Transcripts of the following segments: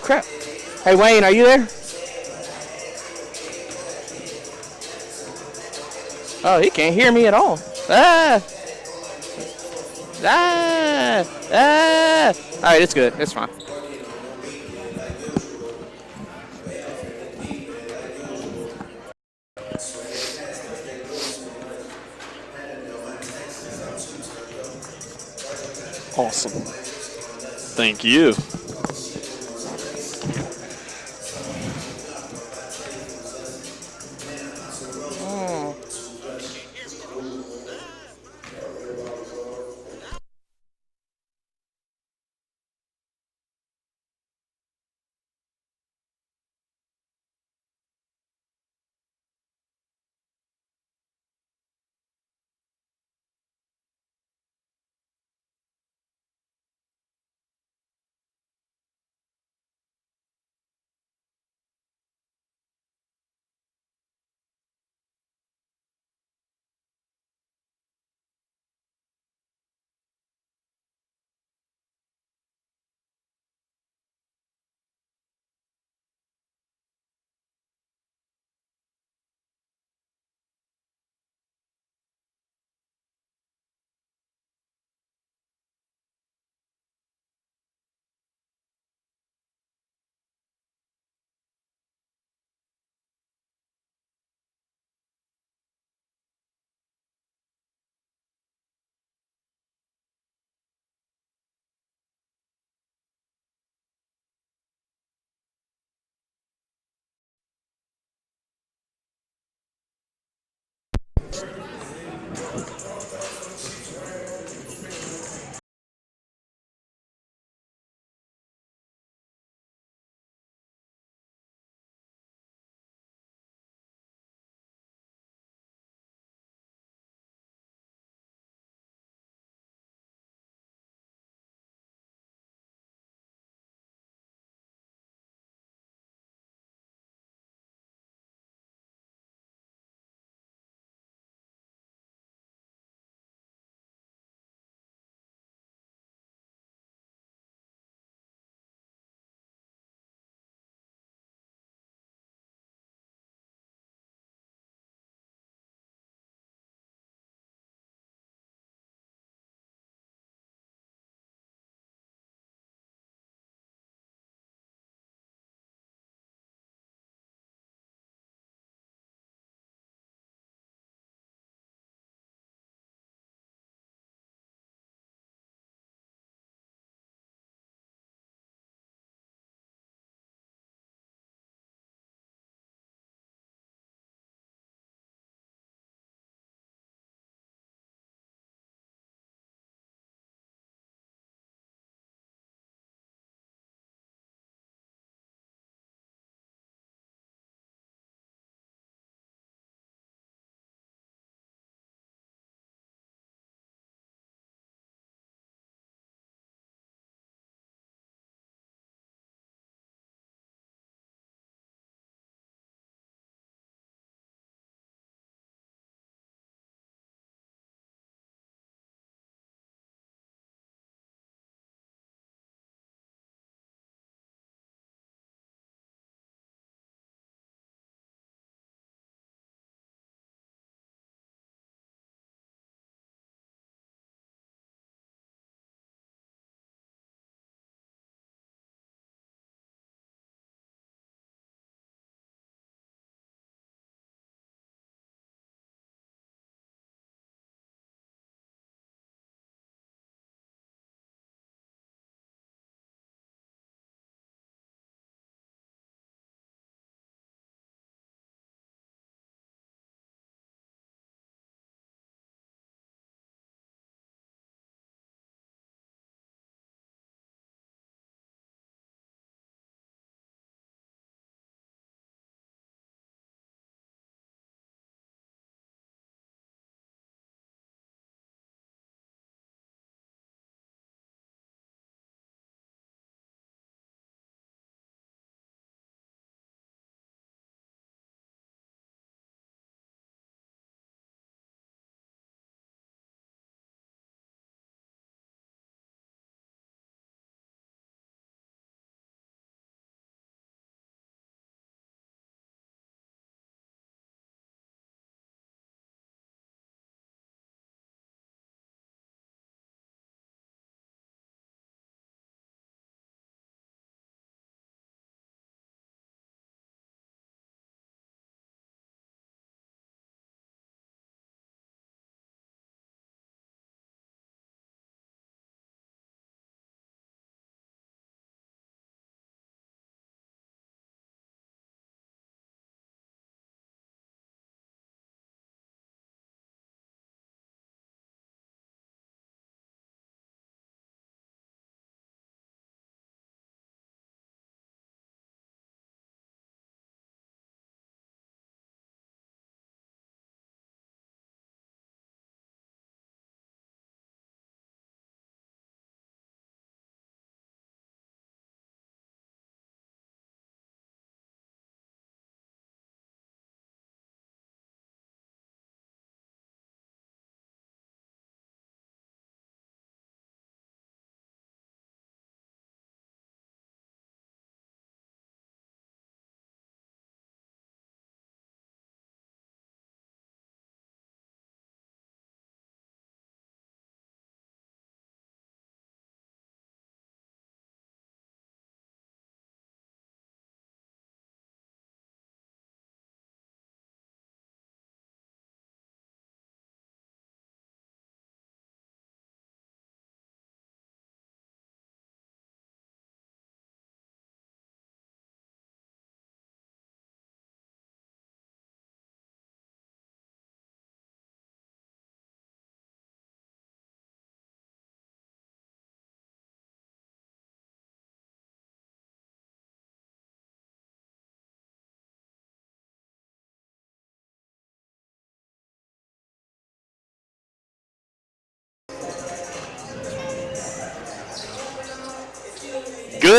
Crap. Hey, Wayne, are you there? Oh, he can't hear me at all. Ah! Ah! Ah! All right, it's good. It's fine. Awesome. Thank you.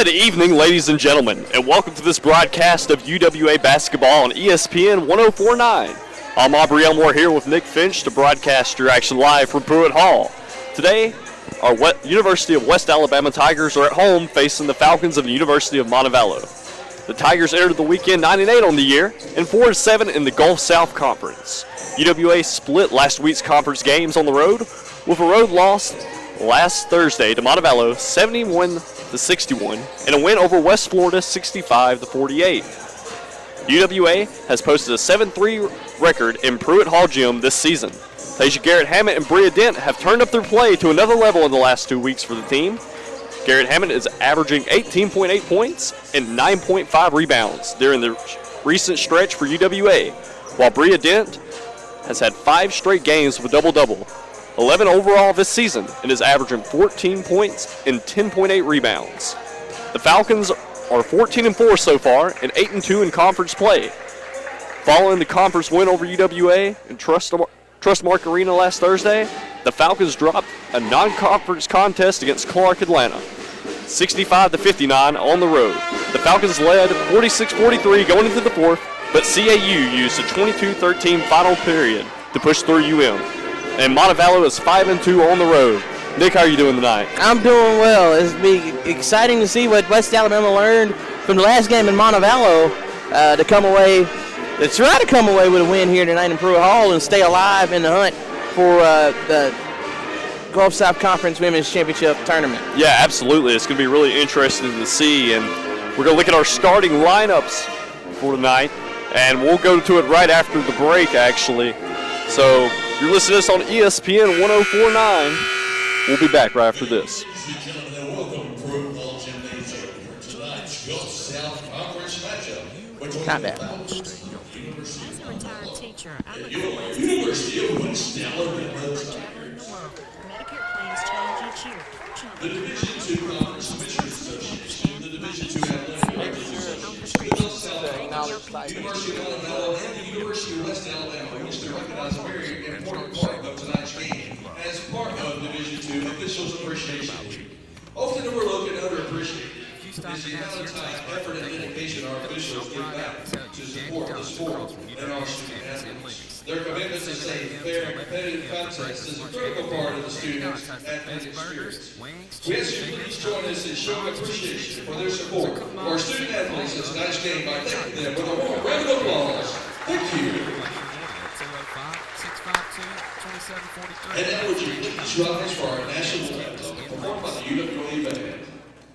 Good evening, ladies and gentlemen, and welcome to this broadcast of UWA basketball on ESPN 104.9. I'm Aubrey Elmore here with Nick Finch to broadcast your action live from Pruitt Hall. Today, our University of West Alabama Tigers are at home facing the Falcons of the University of Montevallo. The Tigers entered the weekend 9-8 on the year and 4-7 in the Gulf South Conference. UWA split last week's conference games on the road with a road loss last Thursday to Montevallo 71-61 and a win over West Florida 65-48. UWA has posted a 7-3 record in Pruitt Hall Gym this season. Tasia Garrett-Hammond and Bria Dent have turned up their play to another level in the last 2 weeks for the team. Garrett-Hammond is averaging 18.8 points and 9.5 rebounds during the recent stretch for UWA, while Bria Dent has had 5 straight games with a double-double, 11 overall this season, and is averaging 14 points and 10.8 rebounds. The Falcons are 14-4 so far and 8-2 in conference play. Following the conference win over UWA in Trustmark Arena last Thursday, the Falcons dropped a non-conference contest against Clark Atlanta, 65-59 on the road. The Falcons led 46-43 going into the fourth, but CAU used a 22-13 final period to push through UM. And Montevallo is 5-2 on the road. Nick, how are you doing tonight? I'm doing well. It's be exciting to see what West Alabama learned from the last game in Montevallo to try to come away with a win here tonight in Pruitt Hall and stay alive in the hunt for the Gulf South Conference Women's Championship Tournament. Yeah, absolutely. It's going to be really interesting to see, and we're going to look at our starting lineups for tonight, and we'll go to it right after the break, actually. So you're listening to us on ESPN 104.9. We'll be back right after this. Not bad. University of West Alabama Medicare plans change each year. The Division II Conference Commissioners Association, the Division II Athletic Directors Association, the Gulf South Conference, University of Alabama, and the University of West Alabama wish to recognize a very important part of tonight's game as part of Division II Officials Appreciation Week. Often overlooked and underappreciated is the amount of time, effort, and dedication our officials give back to support the sport and our student athletes. Their commitment to safe, fair, and competitive contests is a critical part of the students' athletic experience. We ask you to please join us in showing appreciation for their support for our student athletes in tonight's game by thanking them with a warm round of applause. Thank you. And now would you please rise for our national anthem performed by the UWA Band.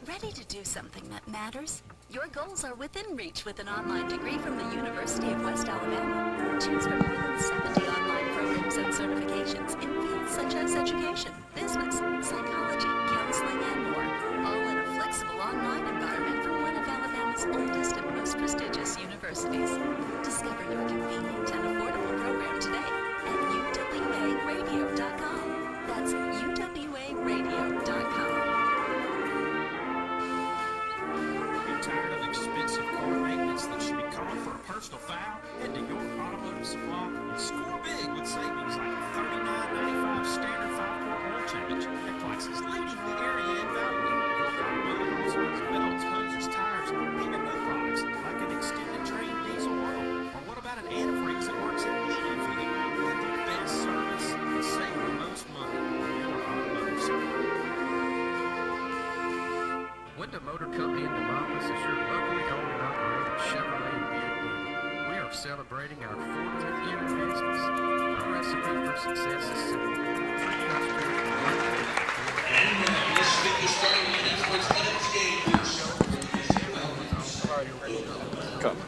Ready to do something that matters? Your goals are within reach with an online degree from the University of West Alabama. Choose from more than 70 online programs and certifications in fields such as education, business, psychology, counseling, and more, all in a flexible online environment from one of Alabama's oldest and most prestigious universities. Discover your convenient and affordable program today at UWARadio.com. That's UWARadio.com. Tired of expensive car maintenance that should be called for a personal foul? Head to York Automotive Supply and score big with savings like $39.95 standard 5-quart oil change at prices leading the area in value. York Automotive also has belts, hoses, tires, even new products like an extended drain diesel oil. Or what about an antifreeze that works immediately for you? With the best service and save the most money on York Automotive Supply. Wyndham Motor Company in Demopolis is your locally owned and operated Chevrolet vehicle. We are celebrating our 40th year in business. Our recipe for success is simple. And now, let's take the starting lineup for tonight's game. Come.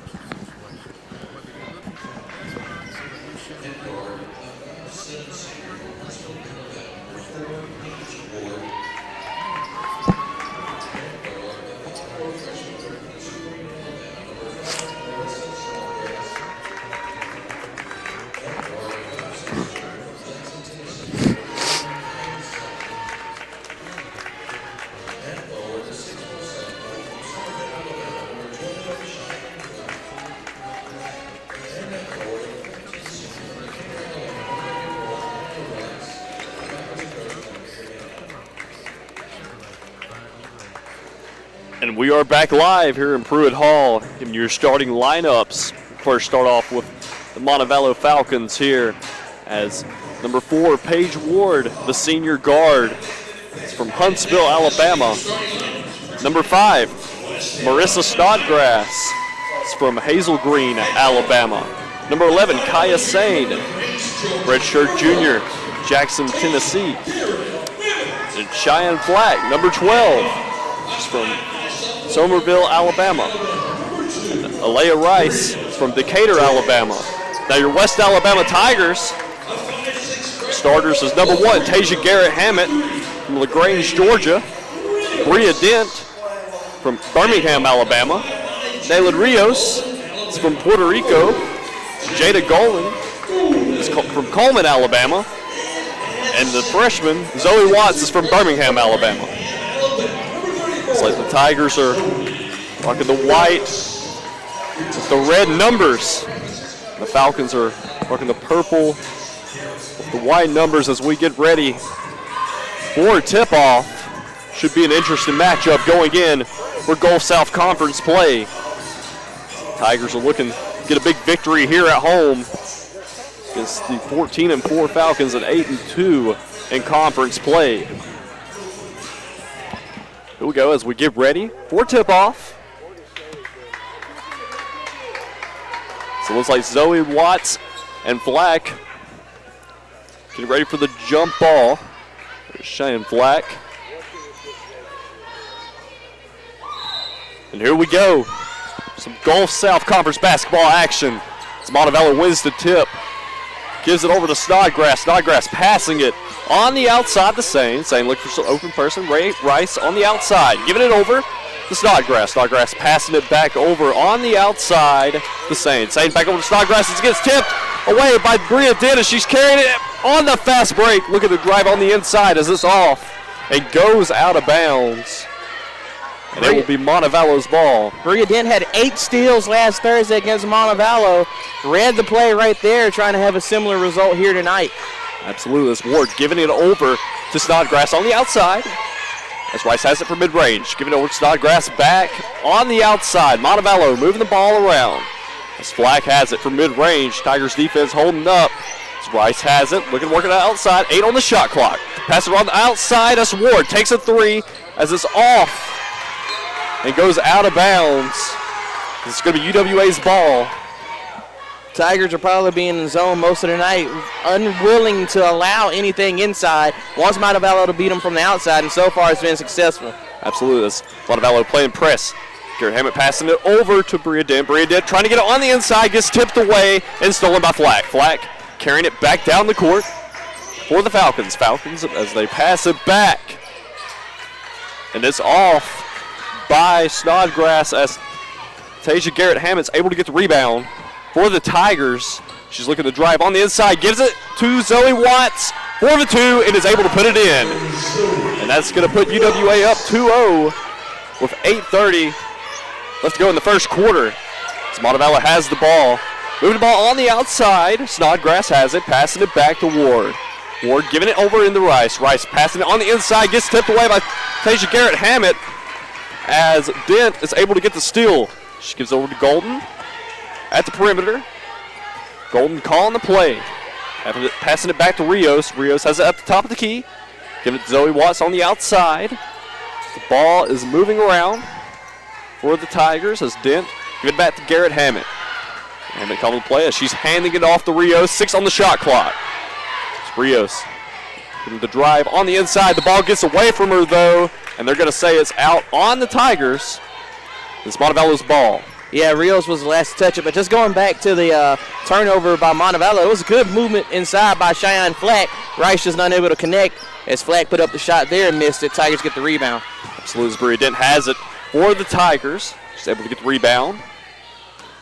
And we are back live here in Pruitt Hall in your starting lineups. First start off with the Montevallo Falcons here as number 4, Paige Ward, the senior guard. It's from Huntsville, Alabama. Number 5, Marissa Snodgrass. It's from Hazel Green, Alabama. Number 11, Kaya Sane, redshirt junior, Jackson, Tennessee. And Cheyenne Flack, number 12. She's from Somerville, Alabama. And Alea Rice is from Decatur, Alabama. Now your West Alabama Tigers starters is number 1, Tasia Garrett Hammett from LaGrange, Georgia. Bria Dent from Birmingham, Alabama. Naylor Rios is from Puerto Rico. Jada Golan is from Coleman, Alabama. And the freshman, Zoe Watts, is from Birmingham, Alabama. It's like the Tigers are rocking the white with the red numbers. The Falcons are rocking the purple with the white numbers as we get ready for tip-off. Should be an interesting matchup going in for Gulf South Conference play. Tigers are looking to get a big victory here at home against the 14-4 Falcons and 8-2 in conference play. Here we go as we get ready for tip-off. So it looks like Zoe Watts and Flack getting ready for the jump ball. There's Cheyenne Flack. And here we go. Some Gulf South Conference basketball action. As Montevallo wins the tip. Gives it over to Snodgrass. Snodgrass passing it on the outside to Sane. Sane looking for some open person. Rice on the outside. Giving it over to Snodgrass. Snodgrass passing it back over on the outside to Sane. Sane back over to Snodgrass as it gets tipped away by Bria Dennis. She's carrying it on the fast break. Look at the drive on the inside as it's off and goes out of bounds. And it will be Montevallo's ball. Bria Dent had 8 steals last Thursday against Montevallo. Read the play right there, trying to have a similar result here tonight. Absolutely. It's Ward giving it over to Snodgrass on the outside. As Rice has it for mid-range. Giving it over to Snodgrass back on the outside. Montevallo moving the ball around. As Flack has it for mid-range. Tigers defense holding up. As Rice has it. Looking to work it outside. 8 on the shot clock. Pass it on the outside. As Ward takes a 3 as it's off. And goes out of bounds. It's going to be UWA's ball. Tigers are probably being in zone most of the night, unwilling to allow anything inside. Wants Montevallo to beat them from the outside, and so far it's been successful. Absolutely. That's Montevallo playing press. Garrett Hammett passing it over to Bria Dent. Bria Dent trying to get it on the inside, gets tipped away and stolen by Flack. Flack carrying it back down the court for the Falcons. Falcons as they pass it back. And it's off by Snodgrass as Tasia Garrett Hammett's able to get the rebound for the Tigers. She's looking to drive on the inside, gives it to Zoe Watts for the 2 and is able to put it in. And that's going to put UWA up 2-0 with 8:30 left to go in the first quarter. As Montevallo has the ball. Moving the ball on the outside. Snodgrass has it, passing it back to Ward. Ward giving it over into Rice. Rice passing it on the inside, gets tipped away by Tasia Garrett Hammett as Dent is able to get the steal. She gives over to Golden at the perimeter. Golden calling the play. Passing it back to Rios. Rios has it at the top of the key. Giving it to Zoe Watts on the outside. The ball is moving around for the Tigers as Dent give it back to Garrett Hammett. Hammett calling the play as she's handing it off to Rios. 6 on the shot clock. It's Rios getting the drive on the inside. The ball gets away from her though, and they're going to say it's out on the Tigers. It's Montevallo's ball. Yeah, Rios was the last to touch it, but just going back to the turnover by Montevallo, it was a good movement inside by Cheyenne Flack. Rice just not able to connect as Flack put up the shot there and missed it. Tigers get the rebound. Absolutely, Bria Dent has it for the Tigers. She's able to get the rebound.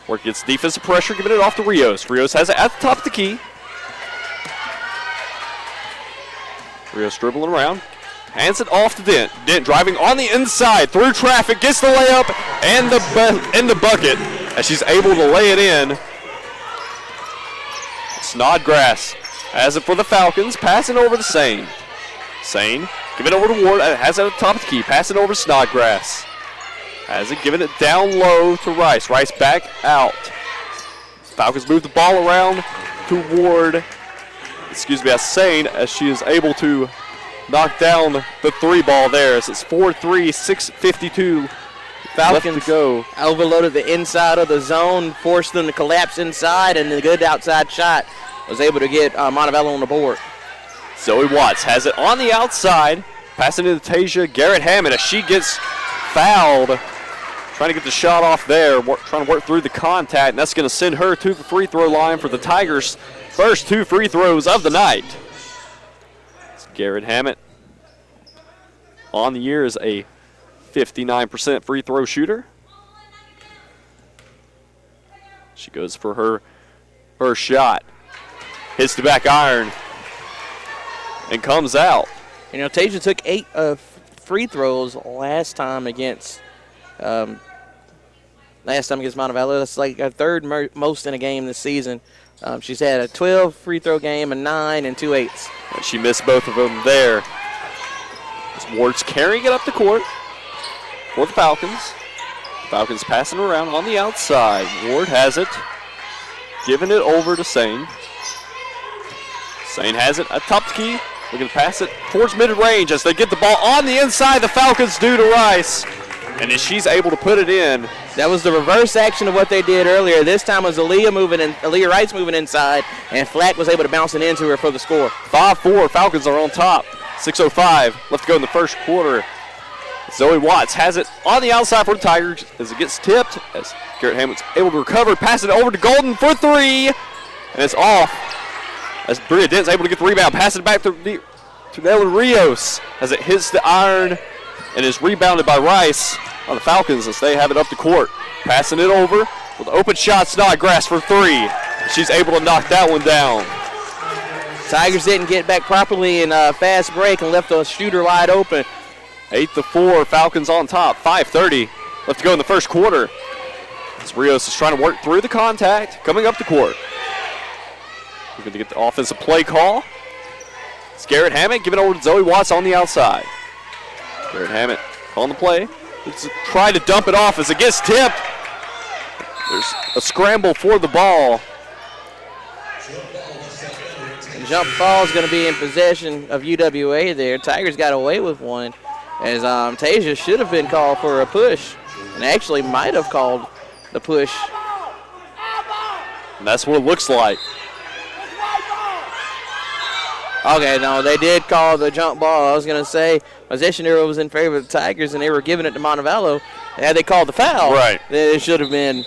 Work gets defensive pressure, giving it off to Rios. Rios has it at the top of the key. Rios dribbling around. Hands it off to Dent. Dent driving on the inside through traffic, gets the layup and the bucket as she's able to lay it in. Snodgrass has it for the Falcons, passing over to Sane. Sane, give it over to Ward, has it at the top of the key, passing over to Snodgrass. Has it, giving it down low to Rice. Rice back out. Falcons move the ball around toward, Sain, as she is able to knock down the 3 ball there. As it's 4-3, 6:52 Falcons left to go. Overloaded the inside of the zone, forced them to collapse inside, and the good outside shot was able to get Montevallo on the board. Zoe Watts has it on the outside, passing it to Tasia Garrett Hammond as she gets fouled. Trying to get the shot off there, trying to work through the contact, and that's going to send her to the free throw line for the Tigers' first 2 free throws of the night. It's Garrett Hammond on the year is a 59% free throw shooter. She goes for her first shot. Hits the back iron and comes out. You know, Tasia took 8 free throws last time against Montevallo. That's like her third most in a game this season. She's had a 12 free throw game, a 9, and 2 8s. And she missed both of them there. As Ward's carrying it up the court for the Falcons. Falcons passing around on the outside. Ward has it, giving it over to Sain. Sain has it atop the key. Looking to pass it towards mid-range as they get the ball on the inside. The Falcons do to Rice. And then she's able to put it in. That was the reverse action of what they did earlier. This time was Aaliyah Rice moving inside, and Flack was able to bounce it into her for the score. 5-4, Falcons are on top. 6:05 left to go in the first quarter. Zoe Watts has it on the outside for the Tigers as it gets tipped. As Garrett Hammond's able to recover, pass it over to Golden for 3, and it's off. As Bria Dent's able to get the rebound, pass it back to Ellen Rios as it hits the iron and is rebounded by Rice on the Falcons as they have it up the court. Passing it over with open shot, Snodgrass for 3. She's able to knock that one down. Tigers didn't get back properly in a fast break and left the shooter wide open. 8-4, Falcons on top. 5:30 left to go in the first quarter. As Rios is trying to work through the contact, coming up the court. We're going to get the offensive play call. It's Garrett Hammond giving it over to Zoe Watts on the outside. Garrett Hammond on the play. Let's try to dump it off as it gets tipped. There's a scramble for the ball. The jump ball is going to be in possession of UWA there. Tigers got away with one as Tasia should have been called for a push and actually might have called the push. And that's what it looks like. Okay, no, they did call the jump ball. I was going to say possession arrow was in favor of the Tigers, and they were giving it to Montevallo. Had they called the foul, right, then it should have been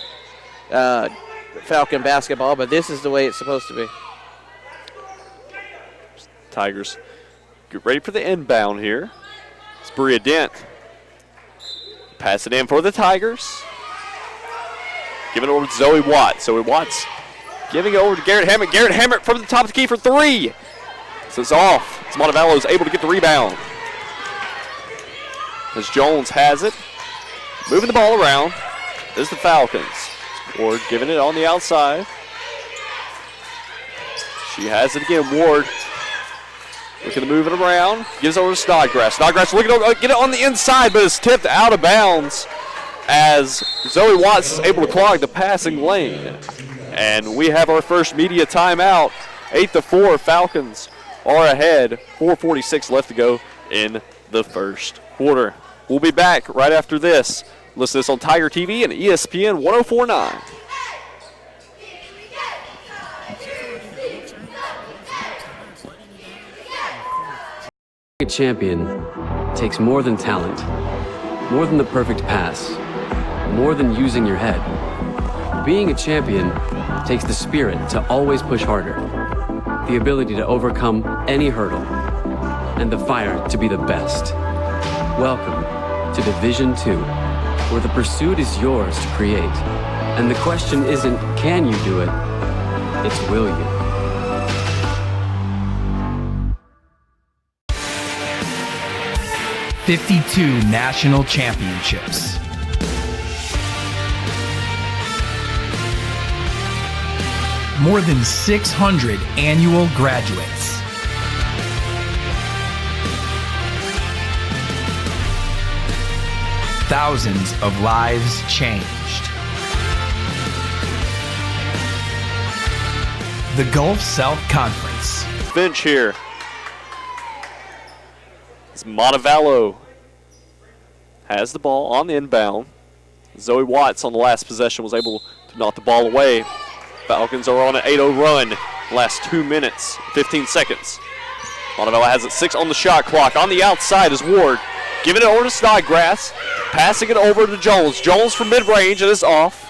Falcon basketball, but this is the way it's supposed to be. Tigers get ready for the inbound here. It's Bria Dent. Pass it in for the Tigers. Giving it over to Zoe Watts. Zoe Watts giving it over to Garrett Hammond. Garrett Hammond from the top of the key for 3. So it's off. As Montevallo is able to get the rebound. As Jones has it. Moving the ball around is the Falcons. Ward giving it on the outside. She has it again. Ward looking to move it around. Gives over to Snodgrass. Snodgrass looking to get it on the inside, but it's tipped out of bounds as Zoe Watts is able to clog the passing lane. And we have our first media timeout. 8-4, Falcons are ahead. 4:46 left to go in the first quarter. We'll be back right after this. Listen to this on Tiger TV and ESPN 104.9. A champion takes more than talent, more than the perfect pass, more than using your head. Being a champion takes the spirit to always push harder, the ability to overcome any hurdle, and the fire to be the best. Welcome to Division II, where the pursuit is yours to create. And the question isn't, can you do it? It's, will you? '52 national championships. More than 600 annual graduates. thousands of lives changed. The Gulf South Conference. Finch here. As Montevallo has the ball on the inbound. Zoe Watts on the last possession was able to knock the ball away. Falcons are on an 8-0 run. Last 2 minutes, 15 seconds. Montevallo has it 6 on the shot clock. On the outside is Ward. Giving it over to Snodgrass. Passing it over to Jones. Jones from mid-range and is off.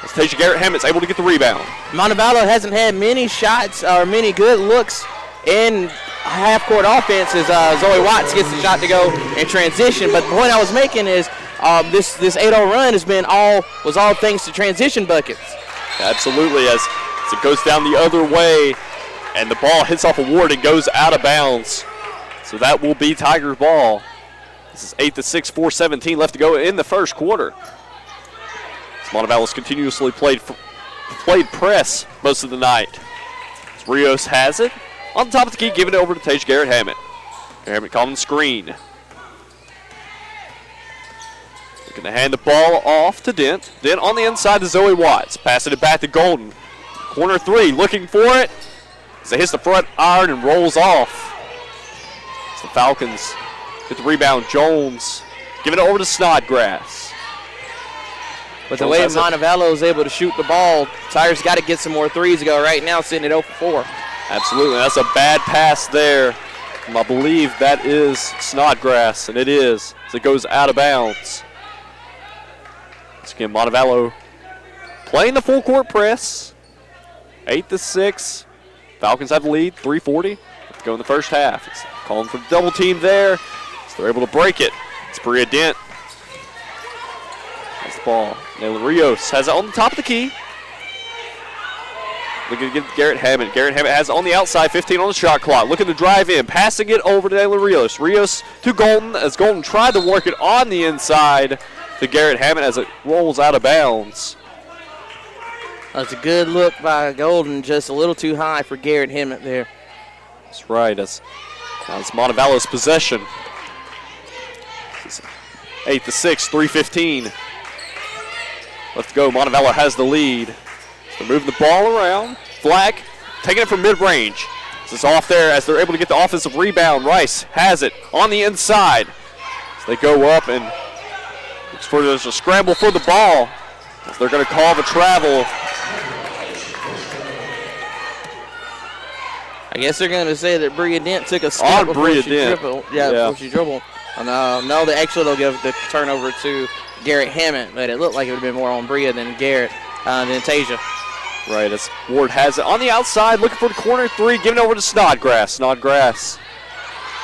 As Tasia Garrett-Hammett's able to get the rebound. Montevallo hasn't had many shots or many good looks in half-court offense as Zoe Watts gets the shot to go in transition. But the point I was making is this 8-0 run was all thanks to transition buckets. Absolutely, as it goes down the other way, and the ball hits off a Ward and goes out of bounds. So that will be Tigers ball. This is 8-6, 4:17 left to go in the first quarter. Montevallo's continuously played press most of the night. As Rios has it on the top of the key, giving it over to Tasia Garrett-Hammett. Hammett calling the screen. Looking to hand the ball off to Dent. Dent on the inside to Zoe Watts. Passing it back to Golden. Corner three, looking for it. As it hits the front iron and rolls off. As the Falcons get the rebound. Jones giving it over to Snodgrass. But the way Montevallo is able to shoot the ball, Tigers got to get some more threes to go. Right now, sitting at 0 for 4. Absolutely. That's a bad pass there. I believe that is Snodgrass, and it is, as it goes out of bounds. Once again, Montevallo playing the full court press. 8-6. Falcons have the lead, 3:40 to go in the first half. It's calling for the double team there. So they're able to break it. It's Bria Dent. That's the ball. Nayla Rios has it on the top of the key. Looking to get Garrett-Hammett. Garrett-Hammett has it on the outside, 15 on the shot clock. Looking to drive in, passing it over to Nayla Rios. Rios to Golden, as Golden tried to work it on the inside to Garrett-Hammett as it rolls out of bounds. That's a good look by Golden, just a little too high for Garrett-Hammett there. That's right. That's Montevallo's possession. 8-6, 3:15 left to go. Montevallo has the lead. They're moving the ball around. Flack taking it from mid-range. This is off there as they're able to get the offensive rebound. Rice has it on the inside. So they go up and there's a scramble for the ball. As they're going to call the travel. I guess they're going to say that Bria Dent took a step before she dribbled. Before she dribbled. No, they'll give the turnover to Garrett-Hammett, but it looked like it would have been more on Bria than Garrett, than Tasia. Right, as Ward has it on the outside, looking for the corner three, giving over to Snodgrass. Snodgrass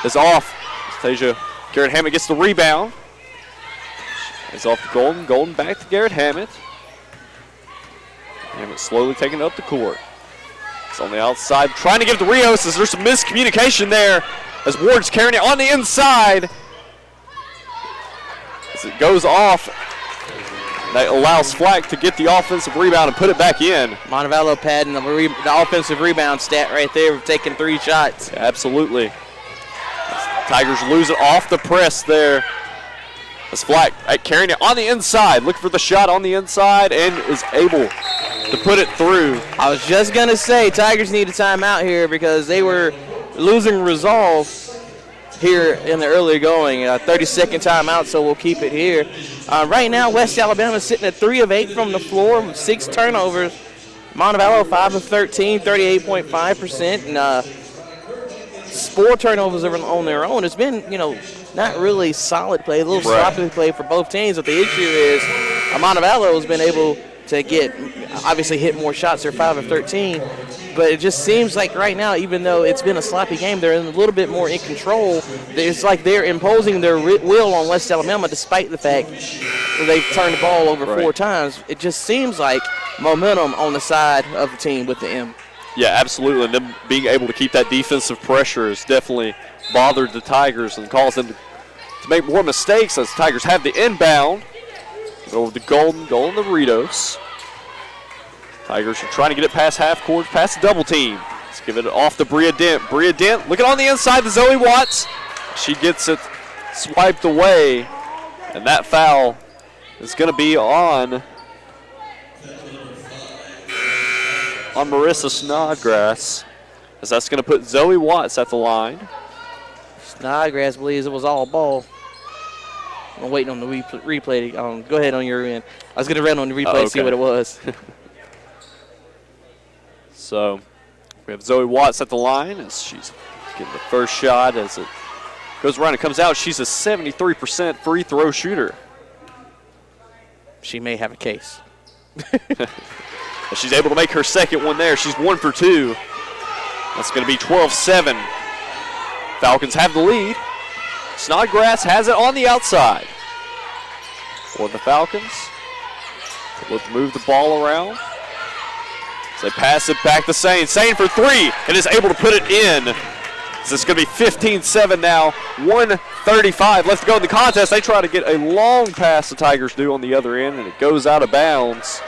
is off. Tasia Garrett-Hammett gets the rebound. It's off to Golden. Golden back to Garrett-Hammett. Hammett slowly taking it up the court. It's on the outside, trying to give it to Rios as there's some miscommunication there as Ward's carrying it on the inside. As it goes off, that allows Flack to get the offensive rebound and put it back in. Montevallo padding the offensive rebound stat right there, taking 3 shots. Yeah, absolutely. Tigers lose it off the press there. As Flack carrying it on the inside, looking for the shot on the inside and is able to put it through. I was just going to say Tigers need a timeout here because they were losing resolve here in the early going. 30-second timeout, so we'll keep it here. Right now, West Alabama is sitting at 3 of 8 from the floor with 6 turnovers. Montevallo 5 of 13, 38.5%, and 4 turnovers on their own. It's been, not really solid play, a little sloppy play for both teams. But the issue is Montevallo has been able to obviously hit more shots. They're 5 of 13. But it just seems like right now, even though it's been a sloppy game, they're a little bit more in control. It's like they're imposing their will on West Alabama despite the fact that they've turned the ball over 4 times. It just seems like momentum on the side of the team with the M. Yeah, absolutely. And them being able to keep that defensive pressure has definitely bothered the Tigers and caused them to make more mistakes as the Tigers have the inbound. Over to Golden to Ritos. Tigers are trying to get it past half court, past the double team. Let's give it off to Bria Dent. Bria Dent looking on the inside to Zoe Watts. She gets it swiped away And that foul is going to be on Marissa Snodgrass, as that's going to put Zoe Watts at the line. Snodgrass believes it was all ball. I'm waiting on the replay. Go ahead on your end. I was going to run on the replay to see what it was. So we have Zoe Watts at the line as she's getting the first shot. As it goes around and comes out, she's a 73% free throw shooter. She may have a case. She's able to make her second one there. She's 1 for 2. That's going to be 12-7. Falcons have the lead. Snodgrass has it on the outside for the Falcons. Look to move the ball around. So they pass it back to Sane. Sane for 3 and is able to put it in. So it's going to be 15-7 now. 1:35 left to go in the contest. They try to get a long pass the Tigers do on the other end, and it goes out of bounds.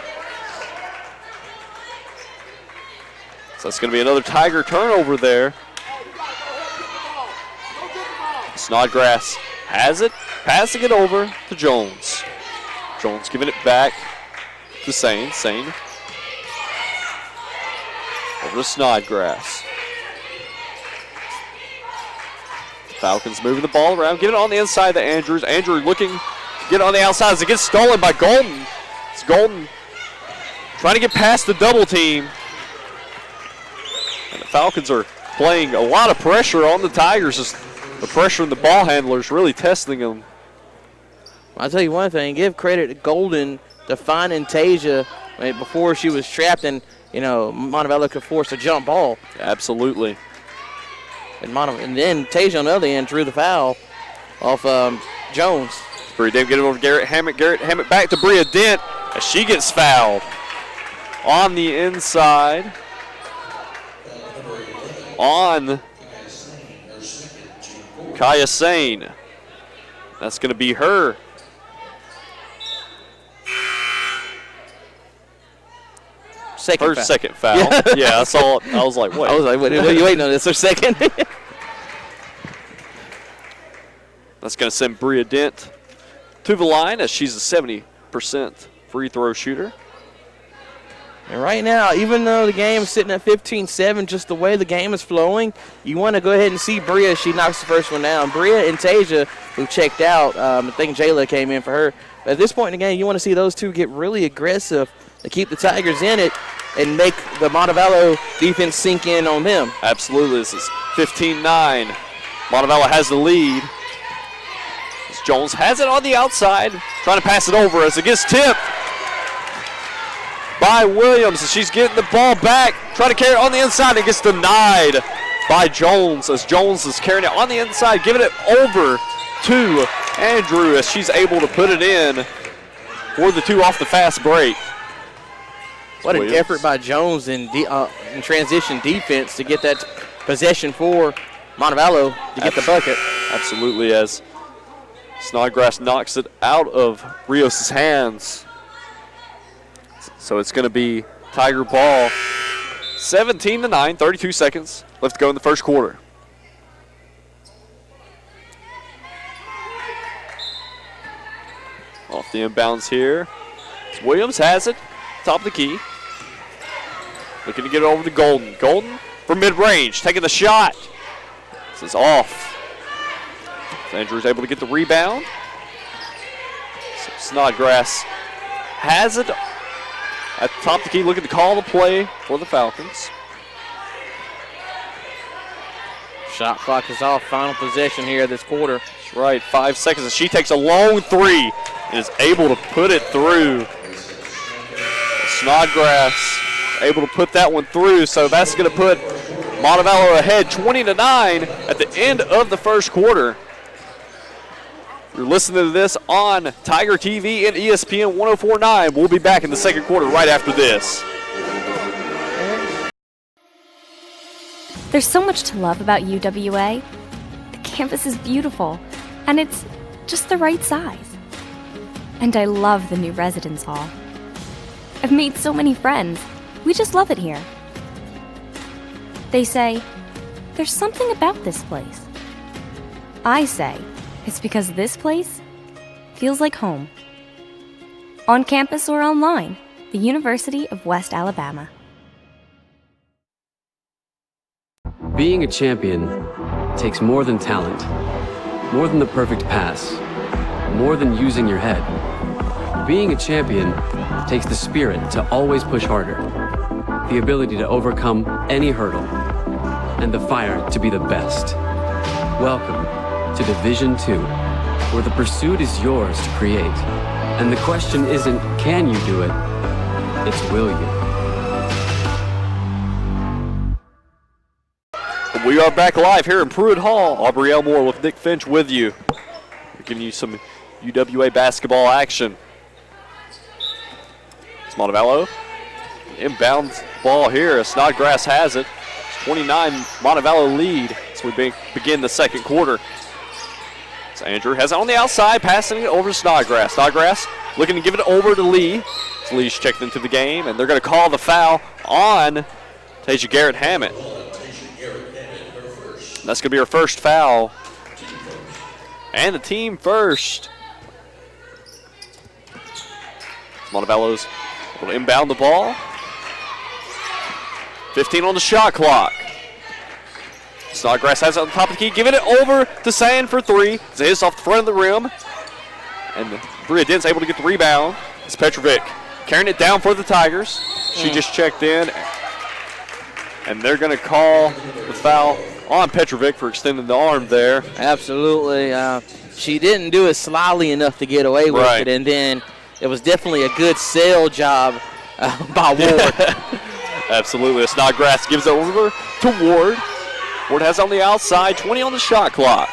So it's going to be another Tiger turnover there. Snodgrass has it, passing it over to Jones. Jones giving it back to Sane. Sane over to Snodgrass. Falcons moving the ball around, get it on the inside to Andrews. Andrew looking to get on the outside as it gets stolen by Golden. It's Golden trying to get past the double team. And the Falcons are playing a lot of pressure on the Tigers. The pressure and the ball handlers really testing them. I'll tell you one thing, give credit to Golden to finding Tasia before she was trapped and, Montevallo could force a jump ball. Absolutely. And then Tasia on the other end drew the foul off Jones. Bria Dent get it over to Garrett Hammett. Garrett Hammett back to Bria Dent as she gets fouled on the inside on Kaya Sane. That's going to be her second foul. Yeah, that's all. I was like, wait. What are you waiting on? This her second? That's going to send Bria Dent to the line as she's a 70% free throw shooter. And right now, even though the game is sitting at 15-7, just the way the game is flowing, you want to go ahead and see Bria. She knocks the first one down. Bria and Tasia, who checked out, I think Jayla came in for her. But at this point in the game, you want to see those two get really aggressive to keep the Tigers in it and make the Montevallo defense sink in on them. Absolutely. This is 15-9. Montevallo has the lead. As Jones has it on the outside, trying to pass it over as it gets tipped by Williams, and she's getting the ball back, trying to carry it on the inside, and gets denied by Jones as Jones is carrying it on the inside, giving it over to Andrew as she's able to put it in for the 2 off the fast break. What an effort by Jones in transition defense to get that possession for Montevallo to get the bucket. Absolutely, as Snodgrass knocks it out of Rios' hands. So it's going to be Tiger ball, 17-9, 32 seconds left to go in the first quarter. Off the inbounds here. Williams has it, top of the key. Looking to get it over to Golden. Golden from mid-range, taking the shot. This is off. So Andrew's able to get the rebound. So Snodgrass has it at the top of the key, looking to call the play for the Falcons. Shot clock is off. Final possession here this quarter. That's right, 5 seconds. And she takes a long 3 and is able to put it through. Snodgrass able to put that one through, so that's going to put Montevallo ahead 20-9 at the end of the first quarter. You're listening to this on Tiger TV and ESPN 104.9. We'll be back in the second quarter right after this. There's so much to love about UWA. The campus is beautiful, and it's just the right size. And I love the new residence hall. I've made so many friends. We just love it here. They say, there's something about this place. I say, it's because this place feels like home. On campus or online, the University of West Alabama. Being a champion takes more than talent, more than the perfect pass, more than using your head. Being a champion takes the spirit to always push harder, the ability to overcome any hurdle, and the fire to be the best. Welcome to Division II, where the pursuit is yours to create. And the question isn't, can you do it? It's, will you? We are back live here in Pruitt Hall. Aubrey Elmore with Nick Finch with you. We're giving you some UWA basketball action. It's Montevallo. Inbound ball here. Snodgrass has it. It's 29 Montevallo lead as we begin the second quarter. So Andrew has it on the outside, passing it over to Snodgrass. Snodgrass looking to give it over to Lee. So Lee's checked into the game, and they're going to call the foul on Tasia Garrett Hammett. And that's going to be her first foul. And the team first. Montevallo's will inbound the ball. 15 on the shot clock. Snodgrass has it on top of the key, giving it over to Sand for three. It's a hit off the front of the rim. And Bria Dent's able to get the rebound. It's Petrovic carrying it down for the Tigers. She just checked in. And they're going to call the foul on Petrovic for extending the arm there. Absolutely. She didn't do it slyly enough to get away with it, and then it was definitely a good sell job by Ward. Absolutely. Snodgrass gives it over to Ward. Ward has it on the outside, 20 on the shot clock.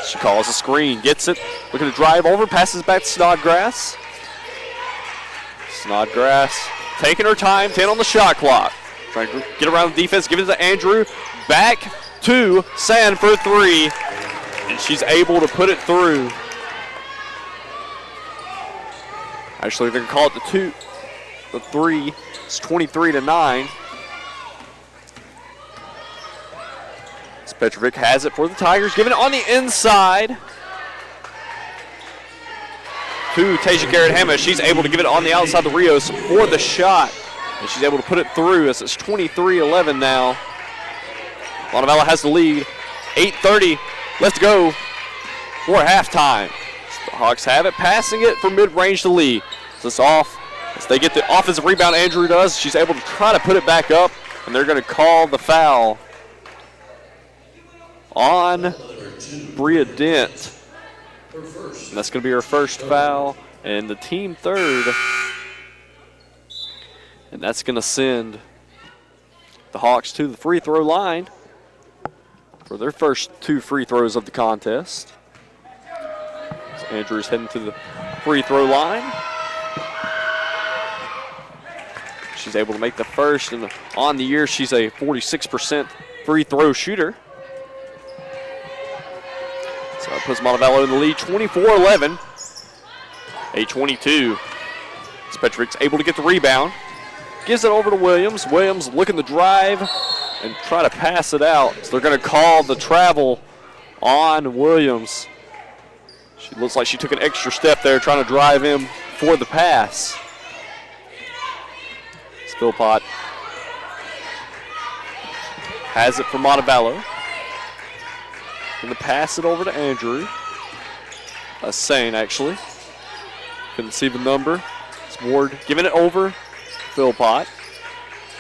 She calls a screen, gets it, looking to drive over, passes back to Snodgrass. Snodgrass taking her time, 10 on the shot clock. Trying to get around the defense, give it to Andrew. Back to Sand for three, and she's able to put it through. Actually, they're going to call it the three. It's 23-9. Petrovic has it for the Tigers, giving it on the inside to Tasia Garrett Hammett. She's able to give it on the outside to Rios for the shot, and she's able to put it through as it's 23-11 now. Montevallo has the lead. 8:30 left to go for halftime. The Hawks have it, passing it from mid-range to Lee. So it's off. As they get the offensive rebound, Andrew does. She's able to try to put it back up, and they're going to call the foul on Bria Dent. And that's going to be her first foul, and the team third. And that's going to send the Hawks to the free throw line for their first two free throws of the contest. So Andrew's heading to the free throw line. She's able to make the first, and on the year she's a 46% free throw shooter. So that puts Montevallo in the lead, 24-11. 8:22. Petrovic's able to get the rebound. Gives it over to Williams. Williams looking to drive and try to pass it out. So they're going to call the travel on Williams. She looks like she took an extra step there trying to drive in for the pass. Philpott has it for Montevallo. Going to pass it over to Andrew. Sane, actually. Couldn't see the number. It's Ward giving it over. Philpott.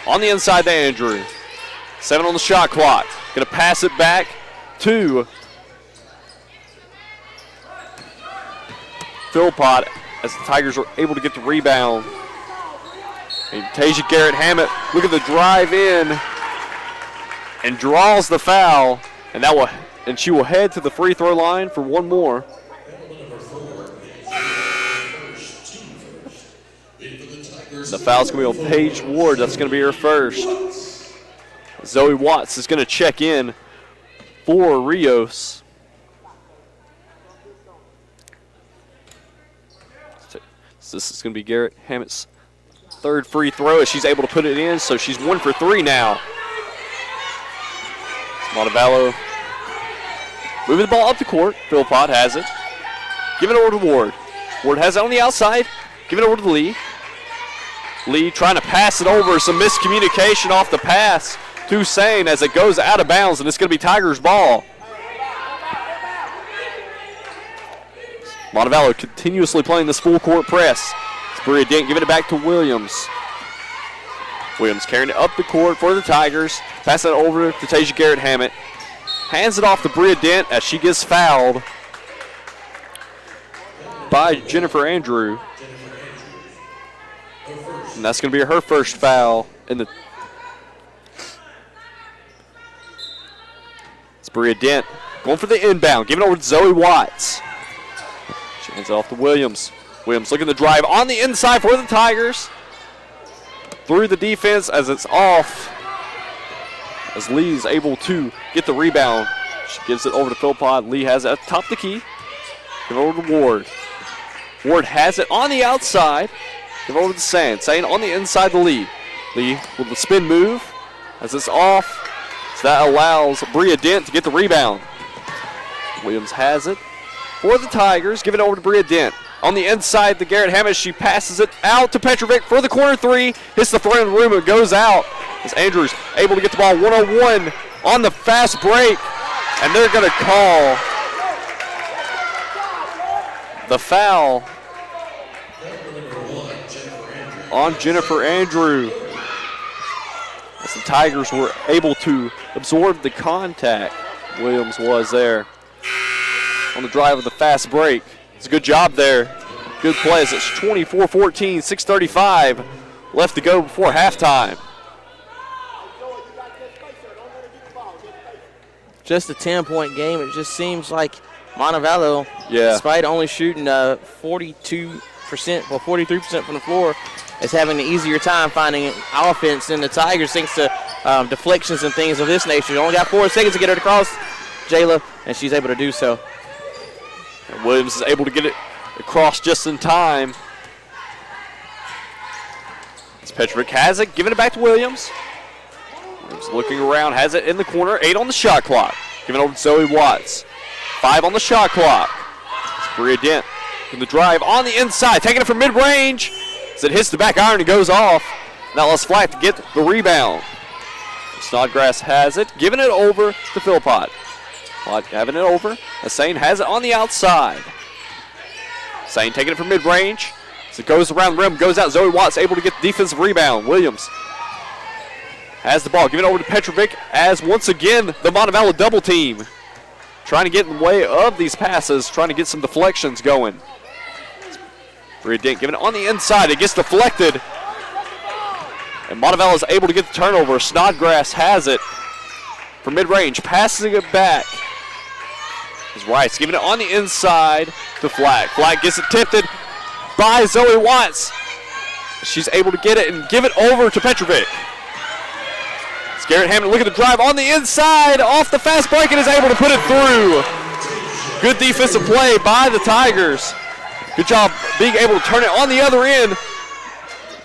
On the inside to Andrew. 7 on the shot clock. Going to pass it back to Philpott as the Tigers are able to get the rebound. And Tasia Garrett Hammett looking to drive in and draws the foul, and she will head to the free throw line for one more. The foul's going to be on Paige Ward. That's going to be her first. Zoe Watts is going to check in for Rios. So this is going to be Garrett Hammett's third free throw as she's able to put it in, so she's 1 for 3 now. Montevallo moving the ball up the court. Philpott has it. Give it over to Ward. Ward has it on the outside. Give it over to Lee. Lee trying to pass it over. Some miscommunication off the pass to Sane as it goes out of bounds, and it's going to be Tigers' ball. Montevallo continuously playing this full court press. Bria Dent giving it back to Williams. Williams carrying it up the court for the Tigers. Pass it over to Tasia Garrett-Hammett. Hands it off to Bria Dent as she gets fouled by Jennifer Andrew. And that's going to be her first foul in the. It's Bria Dent going for the inbound, giving it over to Zoe Watts. She hands it off to Williams. Williams looking to drive on the inside for the Tigers. Through the defense as it's off. As Lee's able to get the rebound. She gives it over to Philpott. Lee has it at the top of the key. Give it over to Ward. Ward has it on the outside. Give it over to Sane. Sane on the inside to Lee. Lee with the spin move as it's off. So that allows Bria Dent to get the rebound. Williams has it for the Tigers. Give it over to Bria Dent. On the inside to Garrett-Hammett. She passes it out to Petrovic for the corner three. Hits the front of the room. It goes out. As Andrews able to get the ball 1-on-1 on the fast break. And they're going to call the foul on Jennifer Andrew. As the Tigers were able to absorb the contact. Williams was there on the drive of the fast break. It's a good job there. Good plays. It's 24-14, 6:35 left to go before halftime. Just a 10-point game. It just seems like Montevallo, Yeah. despite only shooting 42%, well, 43% from the floor, is having an easier time finding offense than the Tigers thanks to deflections and things of this nature. Only got 4 seconds to get it across, Jayla, and she's able to do so. And Williams is able to get it across just in time. As Petrovic has it, giving it back to Williams. Williams looking around, has it in the corner. 8 on the shot clock. Giving it over to Zoe Watts. 5 on the shot clock. It's Bria Dent in the drive on the inside, taking it from mid-range. As it hits the back iron and goes off. Now Les Flack to get the rebound. Snodgrass has it, giving it over to Philpott. Having it over. Sane has it on the outside. Sane taking it from mid-range. As it goes around the rim, goes out. Zoe Watts able to get the defensive rebound. Williams has the ball. Give it over to Petrovic as once again the Montevallo double team. Trying to get in the way of these passes, trying to get some deflections going. Bria Dent giving it on the inside. It gets deflected. And Montevallo is able to get the turnover. Snodgrass has it from mid-range, passing it back. Rice giving it on the inside to Flack. Flack gets it tipped by Zoe Watts. She's able to get it and give it over to Petrovic. It's Garrett-Hammett looking to drive on the inside off the fast break and is able to put it through. Good defensive play by the Tigers. Good job being able to turn it on the other end.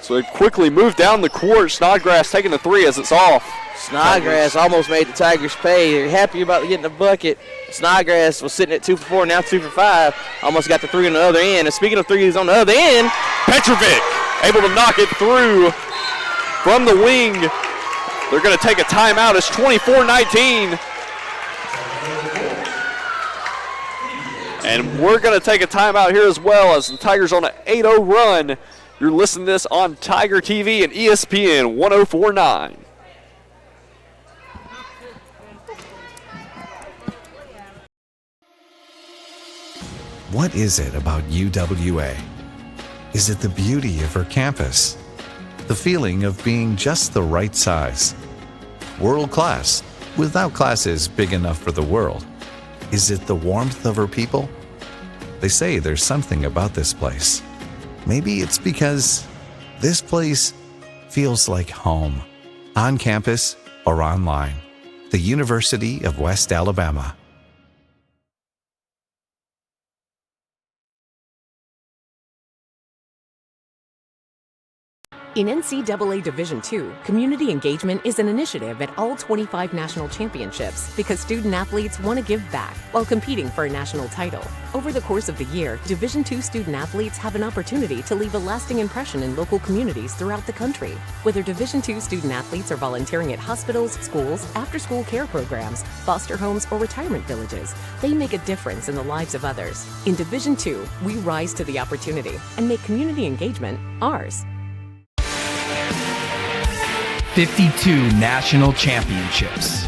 So they quickly move down the court. Snodgrass taking the three as it's off. Snodgrass almost made the Tigers pay. They're happy about getting the bucket. Snodgrass was sitting at 2 for 4, now 2 for 5. Almost got the three on the other end. And speaking of threes on the other end, Petrovic able to knock it through from the wing. They're going to take a timeout. It's 24-19. And we're going to take a timeout here as well as the Tigers on an 8-0 run. You're listening to this on Tiger TV and ESPN 104.9. What is it about UWA? Is it the beauty of her campus? The feeling of being just the right size? World class, without classes big enough for the world? Is it the warmth of her people? They say there's something about this place. Maybe it's because this place feels like home, on campus or online. The University of West Alabama. In NCAA Division II, community engagement is an initiative at all 25 national championships because student-athletes want to give back while competing for a national title. Over the course of the year, Division II student-athletes have an opportunity to leave a lasting impression in local communities throughout the country. Whether Division II student-athletes are volunteering at hospitals, schools, after-school care programs, foster homes, or retirement villages, they make a difference in the lives of others. In Division II, we rise to the opportunity and make community engagement ours. 52 national championships.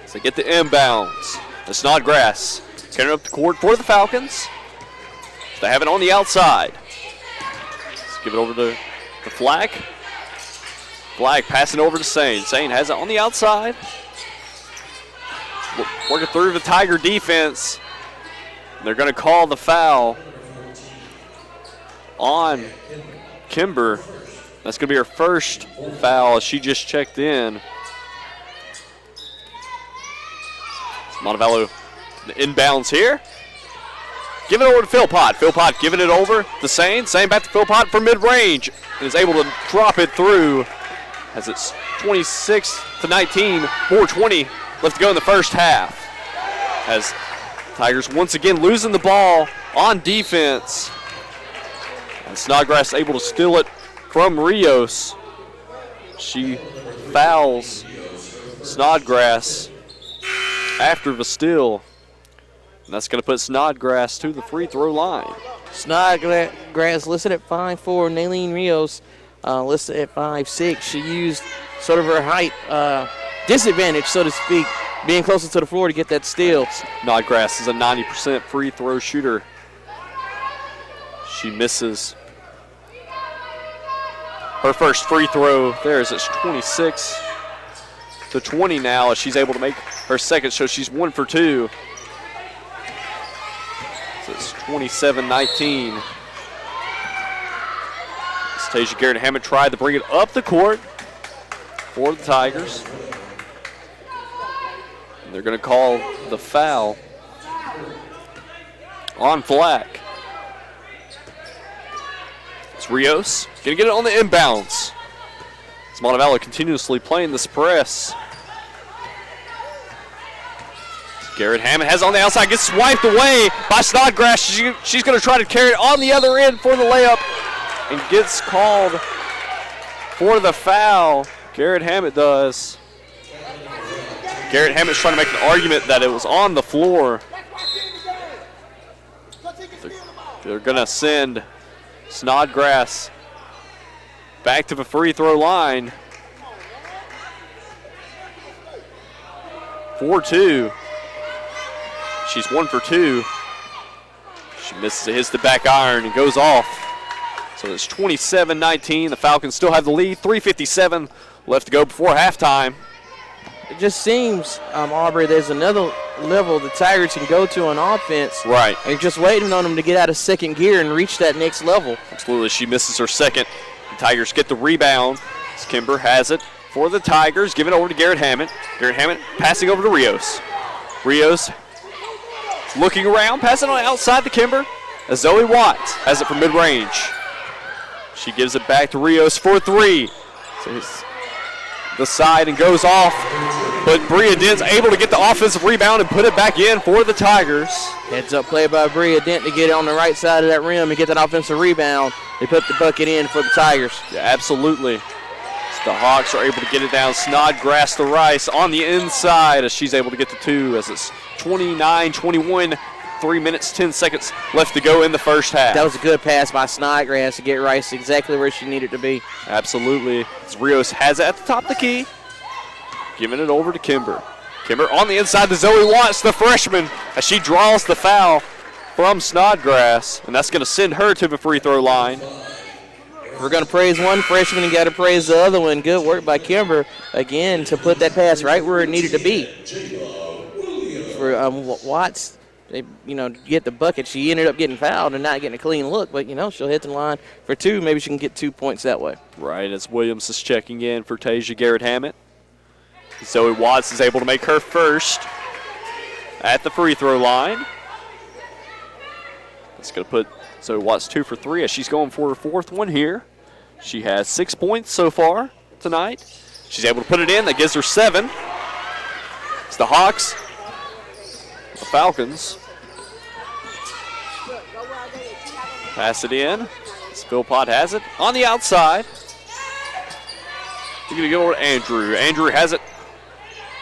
So get the inbounds. The Snodgrass carrying up the court for the Falcons. They have it on the outside. Let's give it over to Flack. Flack passing over to Sane. Sane has it on the outside. Working through the Tiger defense. They're going to call the foul on Kimber. That's going to be her first foul as she just checked in. Montevallo, the inbounds here. Give it over to Philpott. Philpott giving it over to Sane. Sane back to Philpott for mid-range. And is able to drop it through as it's 26-19, 4:20 left to go in the first half. As Tigers once again losing the ball on defense. And Snodgrass able to steal it from Rios. She fouls Snodgrass after the steal. And that's going to put Snodgrass to the free throw line. Snodgrass listed at 5'4". Naylene Rios listed at 5'6". She used sort of her height disadvantage, so to speak, being closer to the floor to get that steal. Snodgrass is a 90% free throw shooter. She misses her first free throw there as it's 26-20 now as she's able to make her second, so she's 1 for 2. So it's 27-19. Tasia Garrett-Hammond tried to bring it up the court for the Tigers. And they're going to call the foul on Flack. It's Rios going to get it on the inbounds. As Montevallo continuously playing this press. Garrett-Hammond has it on the outside, gets swiped away by Snodgrass. She's going to try to carry it on the other end for the layup and gets called for the foul. Garrett-Hammond does. Garrett-Hammond's trying to make an argument that it was on the floor. They're going to send Snodgrass back to the free throw line. 4-2. She's 1 for 2. She misses it, hits the back iron, and goes off. So it's 27-19. The Falcons still have the lead. 3:57 left to go before halftime. It just seems, Aubrey, there's another level the Tigers can go to on offense. Right. And just waiting on them to get out of second gear and reach that next level. Absolutely. She misses her second. The Tigers get the rebound. Kimber has it for the Tigers. Give it over to Garrett-Hammond. Garrett-Hammond passing over to Rios. Rios looking around, passing on outside to Kimber. As Zoe Watts has it from mid-range. She gives it back to Rios for 3. So it's the side and goes off. But Bria Dent's able to get the offensive rebound and put it back in for the Tigers. Heads up play by Bria Dent to get it on the right side of that rim and get that offensive rebound. They put the bucket in for the Tigers. Yeah, absolutely. The Hawks are able to get it down. Snodgrass to Rice on the inside as she's able to get the 2 as it's 29-21. 3 minutes, 10 seconds left to go in the first half. That was a good pass by Snodgrass to get Rice exactly where she needed to be. Absolutely. Rios has it at the top of the key. Giving it over to Kimber. Kimber on the inside to Zoe Watts, the freshman, as she draws the foul from Snodgrass. And that's going to send her to the free throw line. We're going to praise one freshman and got to praise the other one. Good work by Kimber, again, to put that pass right where it needed to be. For Watts, get the bucket. She ended up getting fouled and not getting a clean look, but, she'll hit the line for 2. Maybe she can get 2 points that way. Right, as Williams is checking in for Tasia Garrett-Hammond. Zoe Watts is able to make her first at the free throw line. It's going to put So Watts 2 for 3 as she's going for her fourth one here. She has 6 points so far tonight. She's able to put it in. That gives her 7. It's the Hawks, the Falcons. Pass it in. Philpott has it on the outside. You're going to go over to Andrew. Andrew has it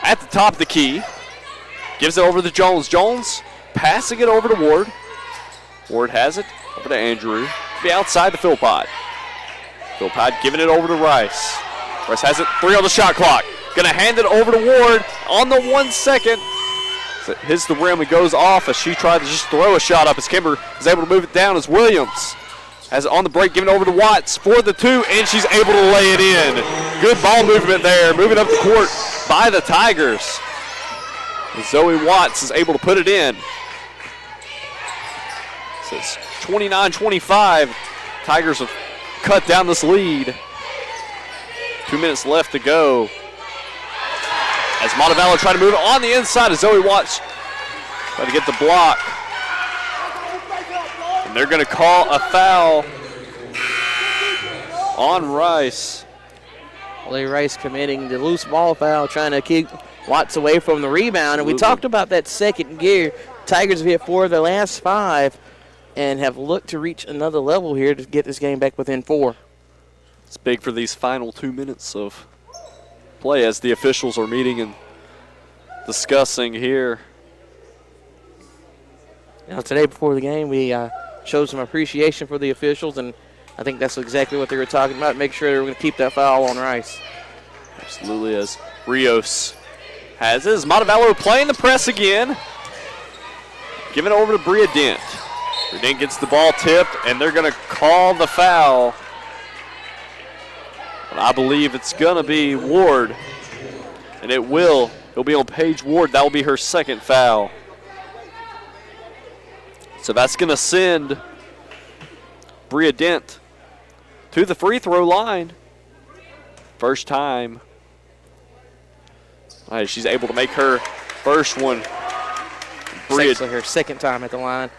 at the top of the key. Gives it over to Jones. Jones passing it over to Ward. Ward has it over to Andrew. To be outside to Philpott. Philpott giving it over to Rice. Rice has it, 3 on the shot clock. Going to hand it over to Ward on the 1 second. So it hits the rim and goes off as she tried to just throw a shot up as Kimber is able to move it down as Williams has it on the break, giving it over to Watts for the 2, and she's able to lay it in. Good ball movement there, moving up the court by the Tigers. Zoe Watts is able to put it in. So it's 29-25. Tigers have cut down this lead. 2 minutes left to go. As Montevallo trying to move it on the inside of Zoe Watts. Trying to get the block. And they're going to call a foul on Rice. Lee Rice committing the loose ball foul, trying to keep Watts away from the rebound. And we talked about that second gear. Tigers have hit 4 of their last 5 and have looked to reach another level here to get this game back within 4. It's big for these final 2 minutes of play as the officials are meeting and discussing here. Now, today before the game, we showed some appreciation for the officials, and I think that's exactly what they were talking about. Make sure they were going to keep that foul on Rice. Absolutely, as Rios has it. As Montevallo playing the press again. Giving it over to Bria Dent. Bria Dent gets the ball tipped, and they're going to call the foul. But I believe it's going to be Ward, and it will. It'll be on Paige Ward. That will be her second foul. So that's going to send Bria Dent to the free throw line. First time. All right, she's able to make her first one. Bria, her second time at the line.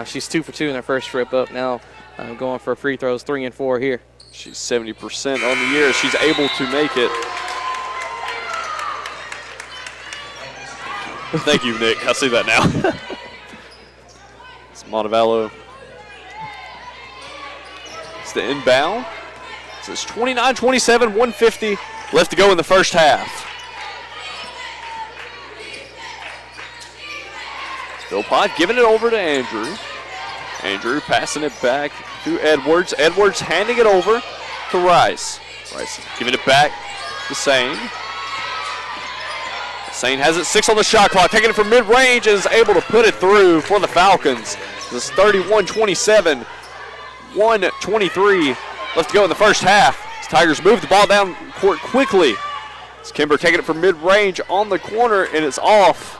She's 2 for 2 in her first trip up. Now going for free throws 3 and 4 here. She's 70% on the year. She's able to make it. Thank you, Nick. I see that now. It's Montevallo. It's the inbound. So it's 29-27, 150 left to go in the first half. Philpott giving it over to Andrew. Andrew passing it back to Edwards. Edwards handing it over to Rice. Rice giving it back to Sane. Sane has it, 6 on the shot clock, taking it from mid-range and is able to put it through for the Falcons. This is 31-27, 1:23 left to go in the first half. As Tigers move the ball down court quickly. It's Kimber taking it from mid-range on the corner, and it's off.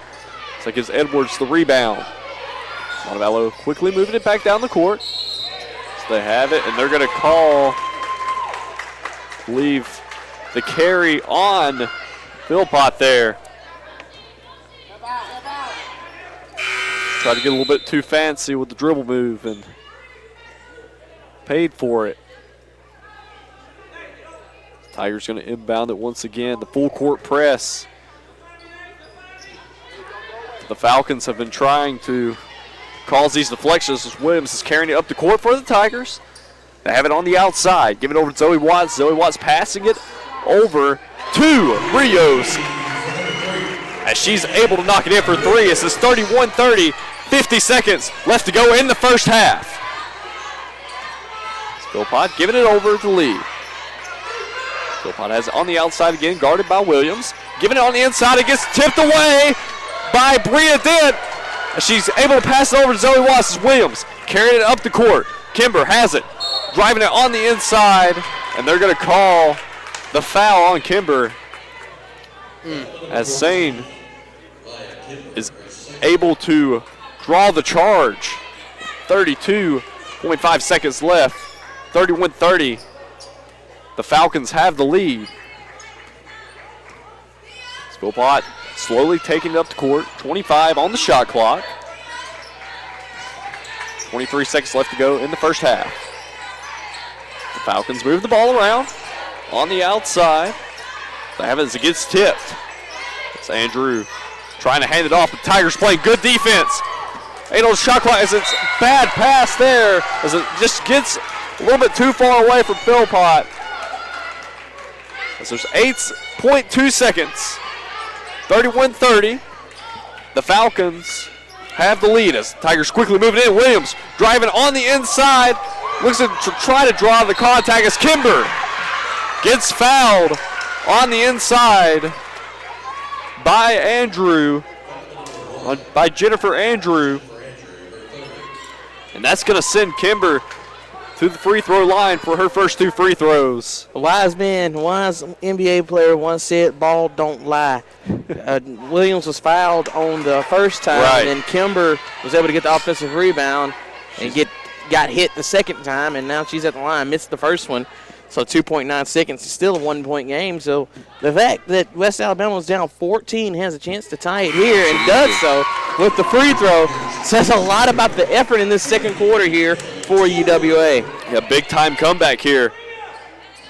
So it gives Edwards the rebound. Montevallo quickly moving it back down the court. So they have it, and they're going to call, leave the carry on Philpott there. Tried to get a little bit too fancy with the dribble move and paid for it. Tigers going to inbound it once again. The full court press. The Falcons have been trying to cause these deflections as Williams is carrying it up the court for the Tigers. They have it on the outside. Give it over to Zoe Watts. Zoe Watts passing it over to Rios as she's able to knock it in for 3. This is 31-30, 50 seconds left to go in the first half. Philpott giving it over to Lee. Philpott has it on the outside again, guarded by Williams. Giving it on the inside, it gets tipped away by Bria Dent. She's able to pass it over to Zoe Watts. Williams carrying it up the court. Kimber has it, driving it on the inside, and they're going to call the foul on Kimber as Sane is able to draw the charge. 32.5 seconds left. 31-30. The Falcons have the lead. Philpott slowly taking it up the court. 25 on the shot clock. 23 seconds left to go in the first half. The Falcons move the ball around on the outside. They have it as it gets tipped. It's Andrew trying to hand it off. The Tigers playing good defense. 8-0 shot clock as it's bad pass there as it just gets a little bit too far away from Philpott. As there's 8.2 seconds. 31-30. The Falcons have the lead as the Tigers quickly moving in. Williams driving on the inside. Looks to try to draw the contact as Kimber gets fouled on the inside by Jennifer Andrew. And that's going to send Kimber to the free throw line for her first 2 free throws. A wise NBA player once said, ball don't lie. Williams was fouled on the first time, right, and Kimber was able to get the offensive rebound and got hit the second time, and now she's at the line, missed the first one. So 2.9 seconds is still a 1-point game. So the fact that West Alabama was down 14 has a chance to tie it here and does so with the free throw says a lot about the effort in this second quarter here for UWA. Yeah, big time comeback here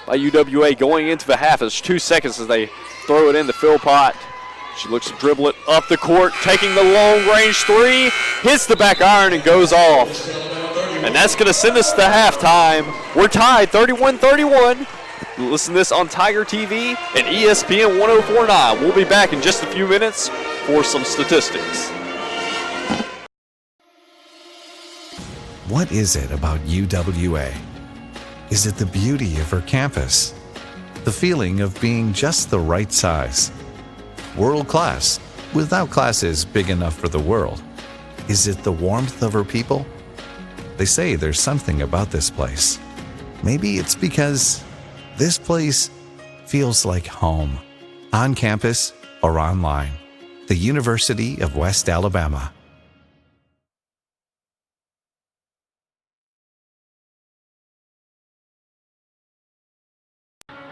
by UWA going into the half. There's 2 seconds as they throw it in to Philpott. She looks to dribble it up the court, taking the long range 3, hits the back iron and goes off. And that's going to send us to halftime. We're tied 31-31. Listen to this on Tiger TV and ESPN 104.9. We'll be back in just a few minutes for some statistics. What is it about UWA? Is it the beauty of her campus? The feeling of being just the right size? World class, without classes big enough for the world? Is it the warmth of her people? They say there's something about this place. Maybe it's because this place feels like home, on campus or online. The University of West Alabama.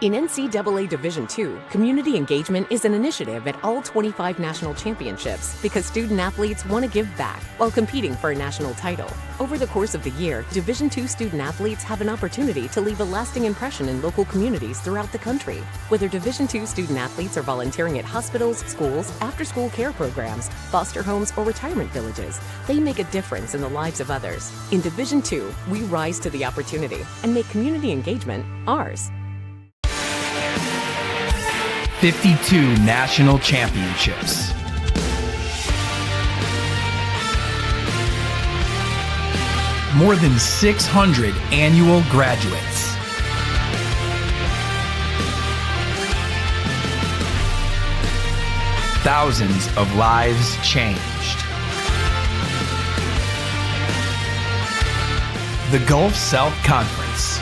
In NCAA Division II, community engagement is an initiative at all 25 national championships because student athletes want to give back while competing for a national title. Over the course of the year, Division II student athletes have an opportunity to leave a lasting impression in local communities throughout the country. Whether Division II student athletes are volunteering at hospitals, schools, after-school care programs, foster homes, or retirement villages, they make a difference in the lives of others. In Division II, we rise to the opportunity and make community engagement ours. 52 national championships. More than 600 annual graduates. Thousands of lives changed. The Gulf South Conference.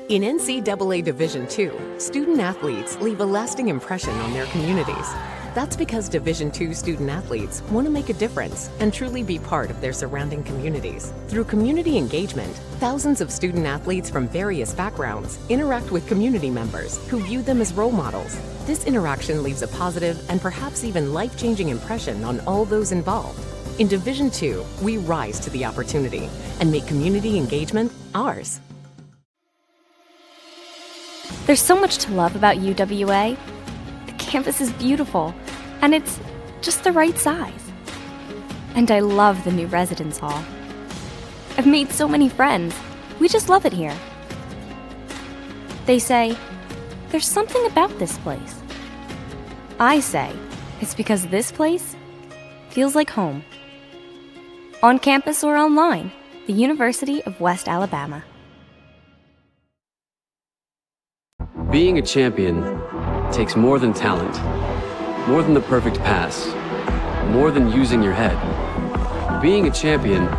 In NCAA Division II, student athletes leave a lasting impression on their communities. That's because Division II student athletes want to make a difference and truly be part of their surrounding communities. Through community engagement, thousands of student athletes from various backgrounds interact with community members who view them as role models. This interaction leaves a positive and perhaps even life-changing impression on all those involved. In Division II, we rise to the opportunity and make community engagement ours. There's so much to love about UWA. The campus is beautiful, and it's just the right size. And I love the new residence hall. I've made so many friends. We just love it here. They say, there's something about this place. I say, it's because this place feels like home. On campus or online, the University of West Alabama. Being a champion takes more than talent, more than the perfect pass, more than using your head. Being a champion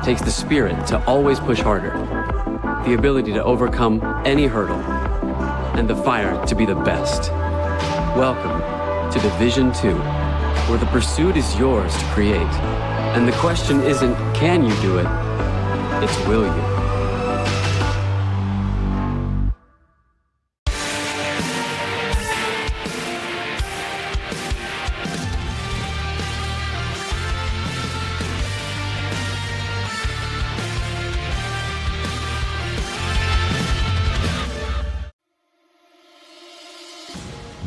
takes the spirit to always push harder, the ability to overcome any hurdle, and the fire to be the best. Welcome to Division II, where the pursuit is yours to create. And the question isn't, can you do it? It's, will you?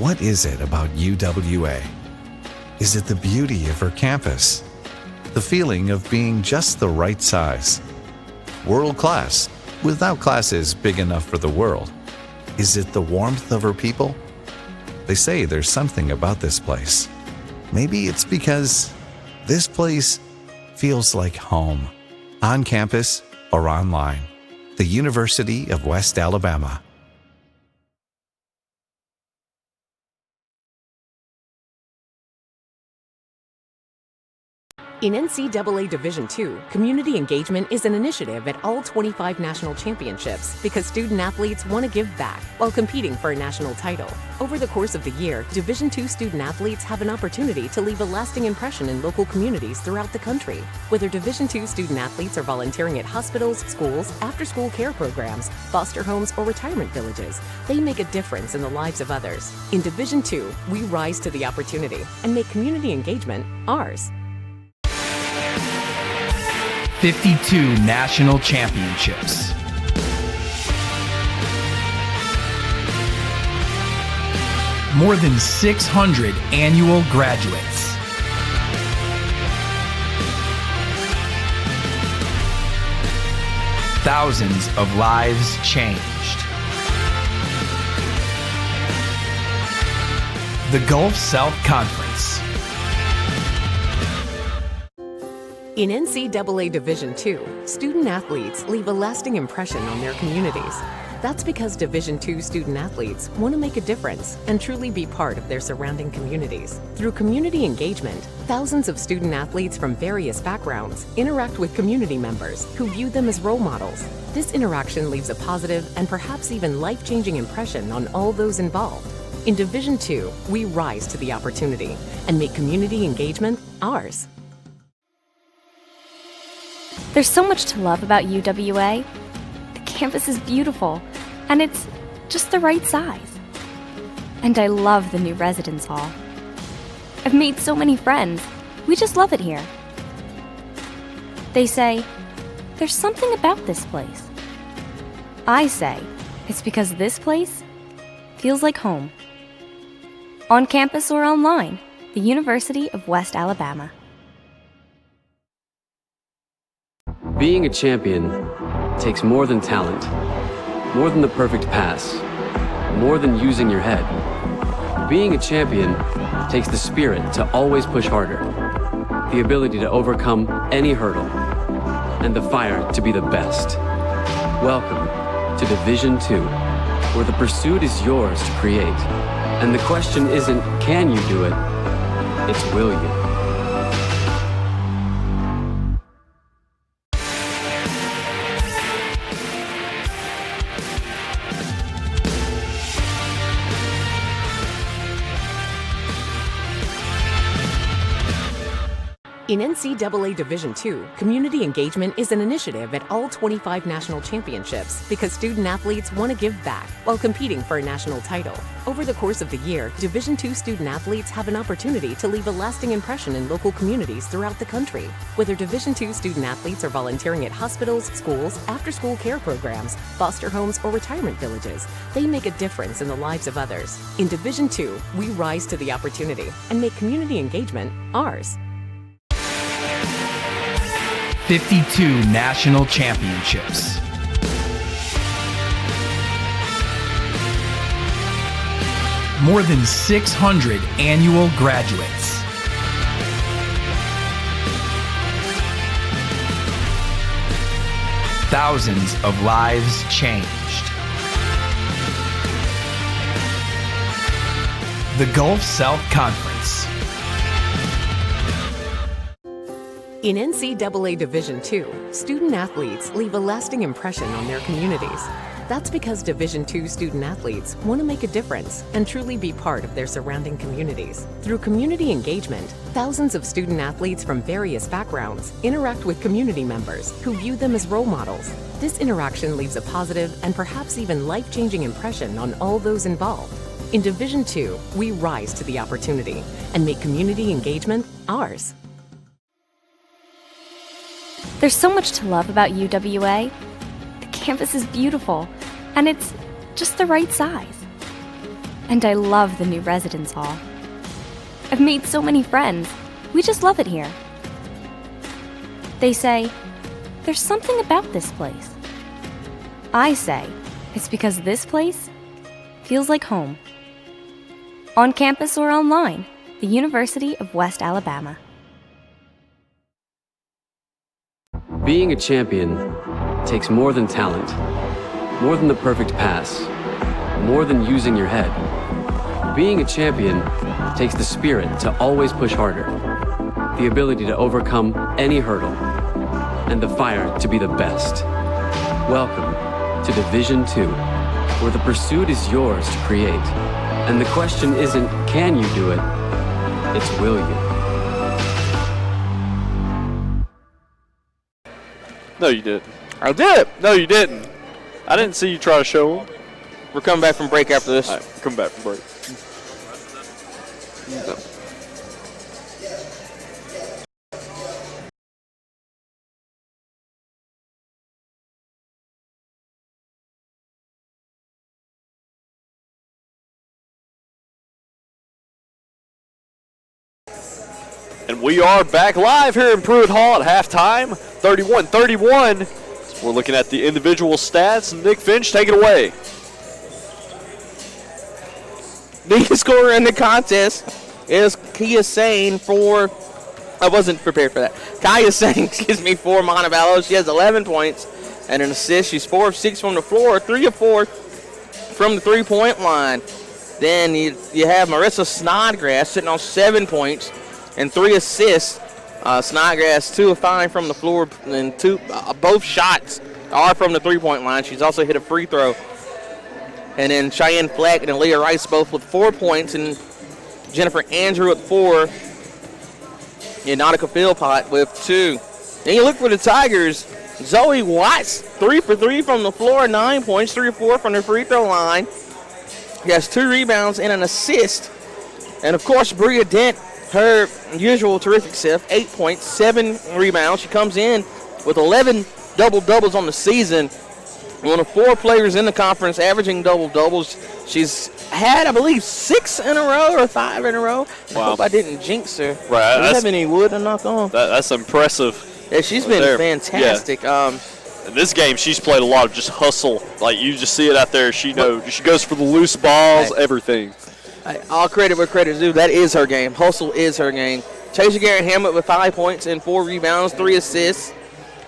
What is it about UWA? Is it the beauty of her campus? The feeling of being just the right size? World class, without classes big enough for the world? Is it the warmth of her people? They say there's something about this place. Maybe it's because this place feels like home, on campus or online. The University of West Alabama. In NCAA Division II, community engagement is an initiative at all 25 national championships because student-athletes want to give back while competing for a national title. Over the course of the year, Division II student-athletes have an opportunity to leave a lasting impression in local communities throughout the country. Whether Division II student-athletes are volunteering at hospitals, schools, after-school care programs, foster homes, or retirement villages, they make a difference in the lives of others. In Division II, we rise to the opportunity and make community engagement ours. 52 national championships. More than 600 annual graduates. Thousands of lives changed. The Gulf South Conference. In NCAA Division II, student-athletes leave a lasting impression on their communities. That's because Division II student-athletes want to make a difference and truly be part of their surrounding communities. Through community engagement, thousands of student-athletes from various backgrounds interact with community members who view them as role models. This interaction leaves a positive and perhaps even life-changing impression on all those involved. In Division II, we rise to the opportunity and make community engagement ours. There's so much to love about UWA. The campus is beautiful, and it's just the right size. And I love the new residence hall. I've made so many friends. We just love it here. They say, there's something about this place. I say, it's because this place feels like home. On campus or online, the University of West Alabama. Being a champion takes more than talent, more than the perfect pass, more than using your head. Being a champion takes the spirit to always push harder, the ability to overcome any hurdle, and the fire to be the best. Welcome to Division II, where the pursuit is yours to create. And the question isn't, can you do it? It's, will you? In NCAA Division II, community engagement is an initiative at all 25 national championships because student-athletes want to give back while competing for a national title. Over the course of the year, Division II student-athletes have an opportunity to leave a lasting impression in local communities throughout the country. Whether Division II student-athletes are volunteering at hospitals, schools, after-school care programs, foster homes, or retirement villages, they make a difference in the lives of others. In Division II, we rise to the opportunity and make community engagement ours. 52 national championships. More than 600 annual graduates. Thousands of lives changed. The Gulf South Conference. In NCAA Division II, student-athletes leave a lasting impression on their communities. That's because Division II student-athletes want to make a difference and truly be part of their surrounding communities. Through community engagement, thousands of student-athletes from various backgrounds interact with community members who view them as role models. This interaction leaves a positive and perhaps even life-changing impression on all those involved. In Division II, we rise to the opportunity and make community engagement ours. There's so much to love about UWA. The campus is beautiful, and it's just the right size. And I love the new residence hall. I've made so many friends. We just love it here. They say, there's something about this place. I say, it's because this place feels like home. On campus or online, the University of West Alabama. Being a champion takes more than talent, more than the perfect pass, more than using your head. Being a champion takes the spirit to always push harder, the ability to overcome any hurdle, and the fire to be the best. Welcome to Division 2, where the pursuit is yours to create. And the question isn't, can you do it? It's, will you? No, you didn't. I did. No, you didn't. I didn't see you try to show them. We're coming back from break after this. All right, come back from break. No. And we are back live here in Pruitt Hall at halftime, 31-31. We're looking at the individual stats. Nick Finch, take it away. The scorer in the contest is Kia Sane for, I wasn't prepared for that. Kaya Sane, for Montevallo. She has 11 points and an assist. She's 4 of 6 from the floor, 3 of 4 from the three-point line. Then you have Marissa Snodgrass sitting on 7 points and 3 assists. Snodgrass, 2 of 5 from the floor, and both shots are from the three-point line. She's also hit a free throw. And then Cheyenne Flack and Aaliyah Rice both with 4 points, and Jennifer Andrew with 4, and Nautica Philpott with 2. Then you look for the Tigers. Zoe Watts, 3 for 3 from the floor, 9 points, 3 of 4 from the free throw line. She has 2 rebounds and an assist. And, of course, Bria Dent, her usual terrific self, 8 points, 7 rebounds. She comes in with 11 double-doubles on the season. One of 4 players in the conference averaging double-doubles. She's had, I believe, 6 in a row or 5 in a row. Wow. I hope I didn't jinx her. Right. Do you have any wood to knock on? That's impressive. Yeah, she's been there. fantastic. Yeah. In this game, she's played a lot of just hustle. Like, you just see it out there. She goes for the loose balls, everything. All credit where credit is due. That is her game. Hustle is her game. Tasia Garrett-Hammett with 5 points and 4 rebounds, 3 assists.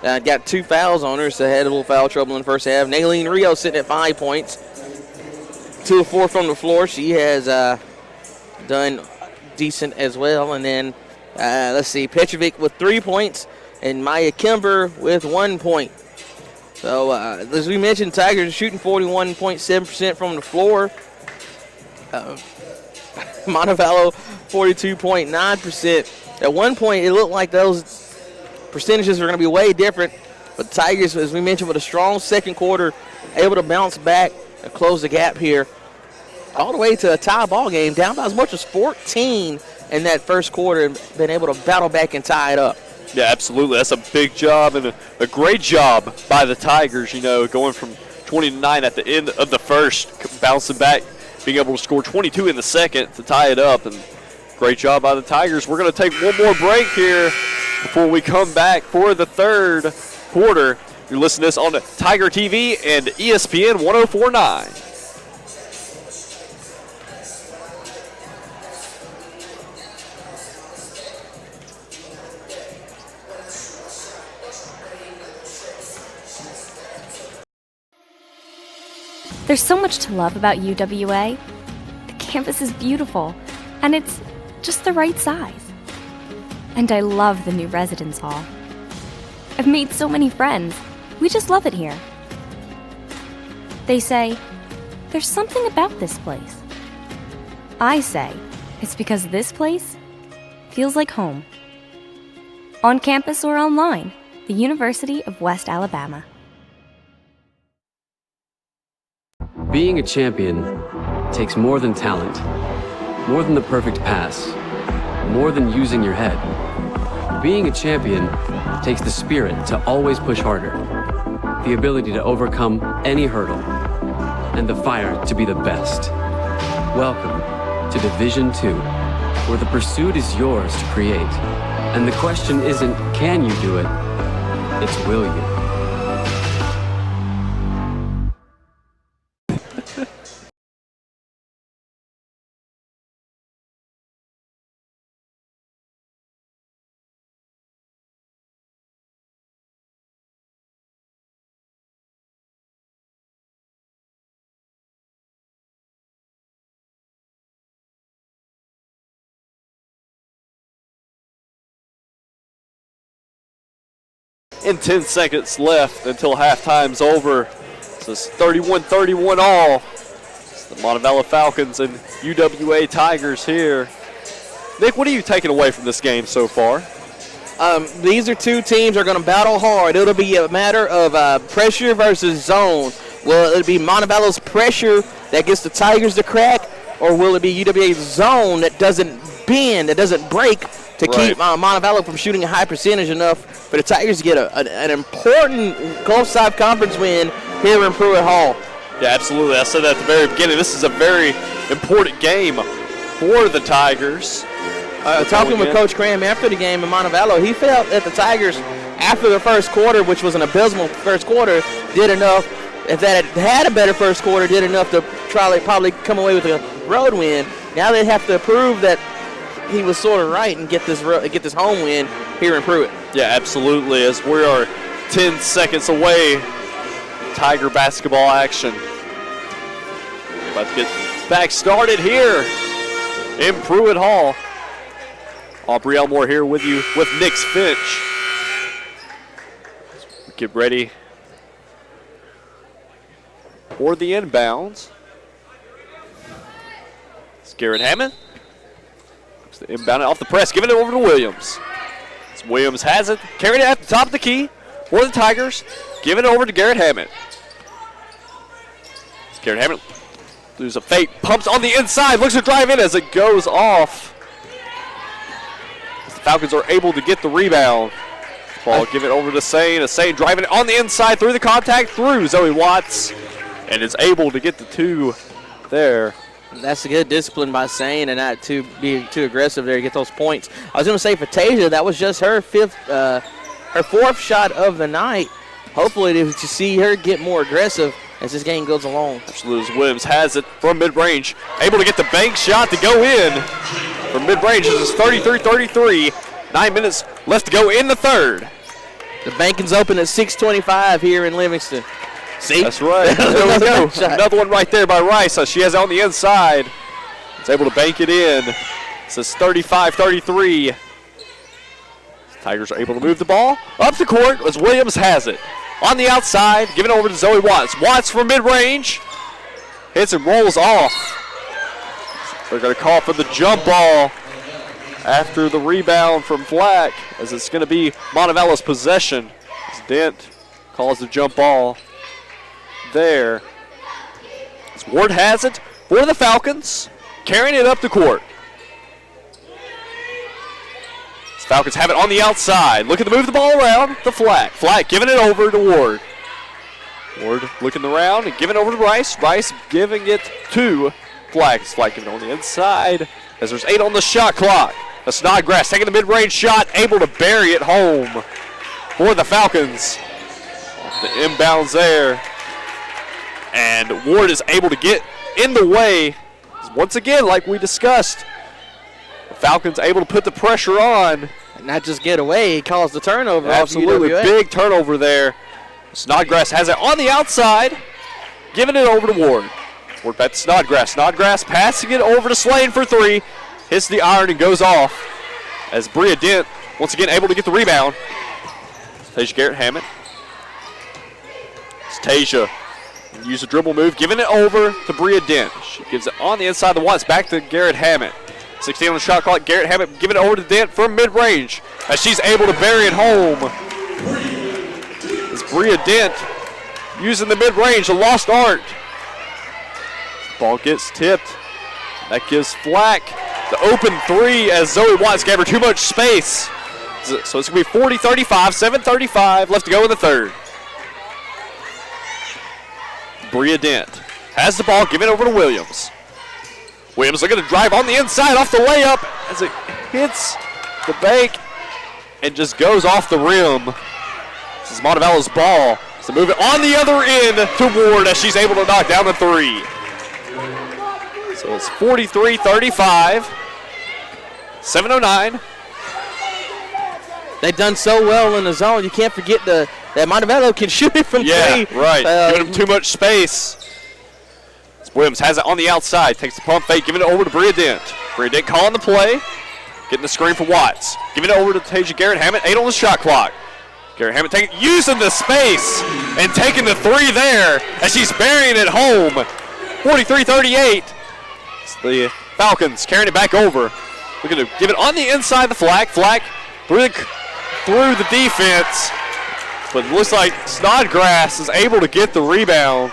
Got 2 fouls on her, so had a little foul trouble in the first half. Naylene Rio sitting at 5 points, 2 of 4 from the floor. She has done decent as well. And then, let's see, Petrovic with 3 points and Maya Kimber with 1 point. So, as we mentioned, Tigers are shooting 41.7% from the floor. Montevallo, 42.9%. At one point, it looked like those percentages are going to be way different. But Tigers, as we mentioned, with a strong second quarter, able to bounce back and close the gap here all the way to a tie ball game, down by as much as 14 in that first quarter, and been able to battle back and tie it up. Yeah, absolutely. That's a big job and a great job by the Tigers, going from 20-9 at the end of the first, bouncing back, being able to score 22 in the second to tie it up. And great job by the Tigers. We're going to take one more break here before we come back for the third quarter. You're listening to this on Tiger TV and ESPN 104.9. There's so much to love about UWA. The campus is beautiful, and it's just the right size. And I love the new residence hall. I've made so many friends. We just love it here. They say, there's something about this place. I say, it's because this place feels like home. On campus or online, the University of West Alabama. Being a champion takes more than talent, more than the perfect pass, more than using your head. Being a champion takes the spirit to always push harder, the ability to overcome any hurdle, and the fire to be the best. Welcome to Division 2, where the pursuit is yours to create. And the question isn't, can you do it? It's, will you? In 10 seconds left until halftime's over. So it's 31-31 all. It's the Montevallo Falcons and UWA Tigers here. Nick, what are you taking away from this game so far? These are two teams that are going to battle hard. It'll be a matter of pressure versus zone. Will it be Montevallo's pressure that gets the Tigers to crack, or will it be UWA's zone that doesn't bend, that doesn't break, to keep Montevallo from shooting a high percentage enough for the Tigers to get an important Gulf South Conference win here in Pruitt Hall? Yeah, absolutely. I said that at the very beginning. This is a very important game for the Tigers. Talking with Coach Cram after the game in Montevallo, he felt that the Tigers, after the first quarter, which was an abysmal first quarter, did enough. If that had a better first quarter, did enough to probably come away with a road win. Now they have to prove that he was sort of right and get this home win here in Pruitt. Yeah, absolutely. As we are 10 seconds away, Tiger basketball action. About to get back started here in Pruitt Hall. Aubrey Elmore here with you with Nick Finch. Get ready for the inbounds. It's Garrett Hammond. Inbound off the press, giving it over to Williams. As Williams has it, carried it at the top of the key for the Tigers, giving it over to Garrett Hammond. As Garrett Hammond loses a fake, pumps on the inside, looks to drive in as it goes off. As the Falcons are able to get the rebound. Ball give it over to Sane. Sane driving it on the inside through the contact through Zoe Watts, and is able to get the two there. That's a good discipline by Sane and not to be too aggressive there to get those points. I was going to say for Tasia, that was just her fourth shot of the night. Hopefully to see her get more aggressive as this game goes along. Absolutely. Williams has it from mid-range. Able to get the bank shot to go in from mid-range. This is 33-33. 9 minutes left to go in the third. The banking's open at 6:25 here in Livingston. See? That's right. There we go. Another one right there by Rice. So she has it on the inside. It's able to bank it in. This is 35-33. Tigers are able to move the ball up the court as Williams has it. On the outside, giving it over to Zoe Watts. Watts from mid-range. Hits and rolls off. They're going to call for the jump ball after the rebound from Flack, as it's going to be Montevallo's possession. As Dent calls the jump ball there. As Ward has it for the Falcons, carrying it up the court. As Falcons have it on the outside, looking to move the ball around to Flack. Flack giving it over to Ward. Ward looking around and giving it over to Rice. Rice giving it to Flack. Flack giving it on the inside as there's 8 on the shot clock. A Snodgrass taking the mid-range shot, able to bury it home for the Falcons. The inbounds there. And Ward is able to get in the way. Once again, like we discussed, the Falcons able to put the pressure on. And not just get away, he calls the turnover. Absolutely, off UWA. big turnover there. Snodgrass has it on the outside, giving it over to Ward. Ward back to Snodgrass. Snodgrass passing it over to Slane for 3. Hits the iron and goes off as Bria Dent once again able to get the rebound. Tasia Garrett Hammond. It's Tasia. Use a dribble move, giving it over to Bria Dent. She gives it on the inside of the Watts, back to Garrett Hammond. 16 on the shot clock. Garrett Hammond giving it over to Dent from mid-range as she's able to bury it home. As Bria Dent using the mid-range, a lost art. Ball gets tipped. That gives Flack the open 3 as Zoe Watts gave her too much space. So it's going to be 40-35, 7:35 left to go in the third. Bria Dent has the ball, give it over to Williams. Williams looking to drive on the inside off the layup as it hits the bank and just goes off the rim. This is Montevallo's ball. So move it on the other end to Ward as she's able to knock down the three. So it's 43-35. 7:09. They've done so well in the zone. You can't forget that Montevallo can shoot it from three. Yeah, right. Giving him too much space. Williams has it on the outside. Takes the pump fake, giving it over to Bria Dent. Bria Dent calling the play. Getting the screen for Watts. Giving it over to Tasia Garrett-Hammett. 8 on the shot clock. Garrett-Hammett using the space and taking the three there as she's burying it home. 43-38. It's the Falcons carrying it back over. Looking to give it on the inside the flag. Flag through the defense. But it looks like Snodgrass is able to get the rebound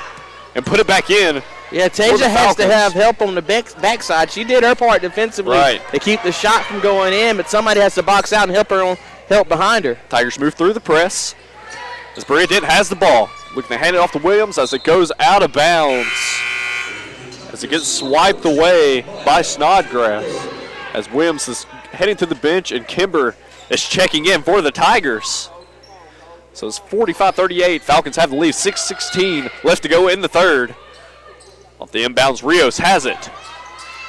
and put it back in. Yeah, Tasia has to have help on the backside. She did her part defensively to keep the shot from going in, but somebody has to box out and help behind her. Tigers move through the press as Bria Dent has the ball. Looking to hand it off to Williams as it goes out of bounds. As it gets swiped away by Snodgrass. As Williams is heading to the bench and Kimber is checking in for the Tigers. So it's 45-38. Falcons have the lead. 6:16 left to go in the third. Off the inbounds, Rios has it.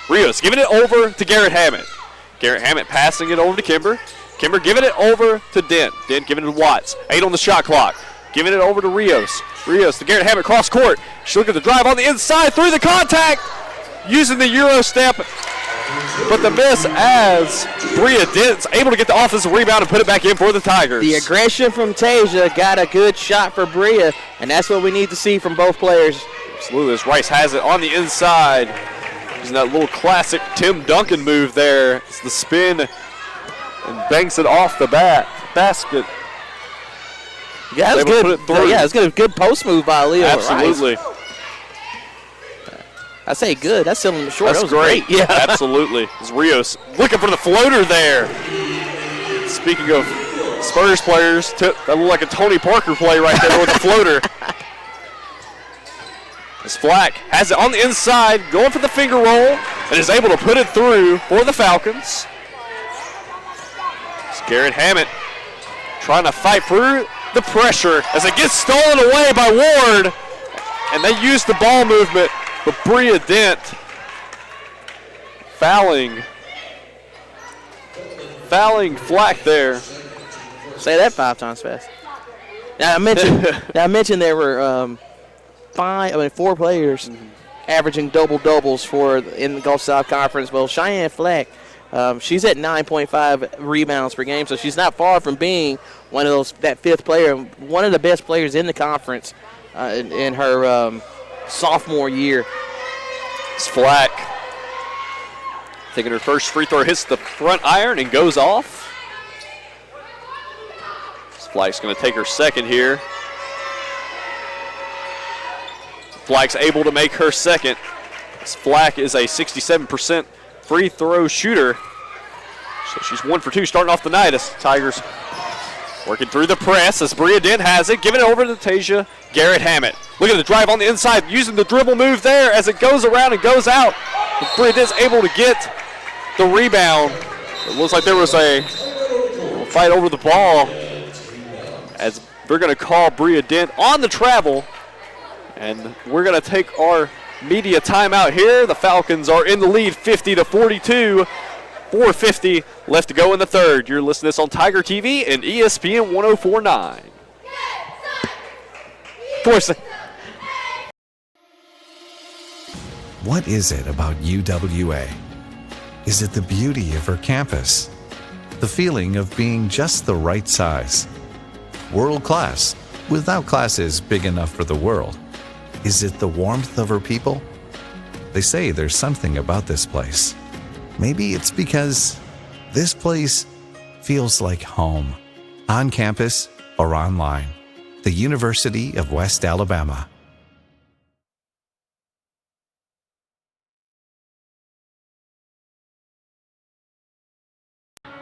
Rios giving it over to Garrett-Hammett. Garrett-Hammett passing it over to Kimber. Kimber giving it over to Dent. Dent giving it to Watts. 8 on the shot clock. Giving it over to Rios. Rios to Garrett-Hammett cross court. She's looking to drive on the inside through the contact. Using the Euro step. But the miss as Bria Dent's able to get the offensive rebound and put it back in for the Tigers. The aggression from Tasia got a good shot for Bria, and that's what we need to see from both players. Absolutely. As Rice has it on the inside. Using that little classic Tim Duncan move there. It's the spin and banks it off the basket. Yeah, that's good. Yeah, it's a good post move by Leo. Absolutely. Rice. I say good. That's selling the short. That's that was great. Yeah, absolutely. It's Rios looking for the floater there. Speaking of Spurs players, that looked like a Tony Parker play right there with the floater. As Flack has it on the inside, going for the finger roll, and is able to put it through for the Falcons. It's Garrett-Hammett trying to fight through the pressure as it gets stolen away by Ward, and they use the ball movement. But Bria Dent fouling Flack there. Say that 5 times fast. Now I mentioned there were 4 players averaging double-doubles in the Gulf South Conference. Well, Cheyenne Flack, she's at 9.5 rebounds per game, so she's not far from being that 5th player, one of the best players in the conference in her sophomore year. It's Flack taking her first free throw, hits the front iron and goes off. Flack's going to take her second here. Flack's able to make her second. Flack is a 67% free throw shooter. So she's 1 for 2 starting off the night as Tigers working through the press as Bria Dent has it, giving it over to Tasia Garrett-Hammett. Look at the drive on the inside, using the dribble move there as it goes around and goes out. But Bria Dent's able to get the rebound. It looks like there was a fight over the ball as we're going to call Bria Dent on the travel. And we're going to take our media timeout here. The Falcons are in the lead 50-42. 4:50 left to go in the third. You're listening to this on Tiger TV and ESPN 104.9. Of course. What is it about UWA? Is it the beauty of her campus? The feeling of being just the right size? World class, without classes big enough for the world? Is it the warmth of her people? They say there's something about this place. Maybe it's because this place feels like home, on campus or online. The University of West Alabama.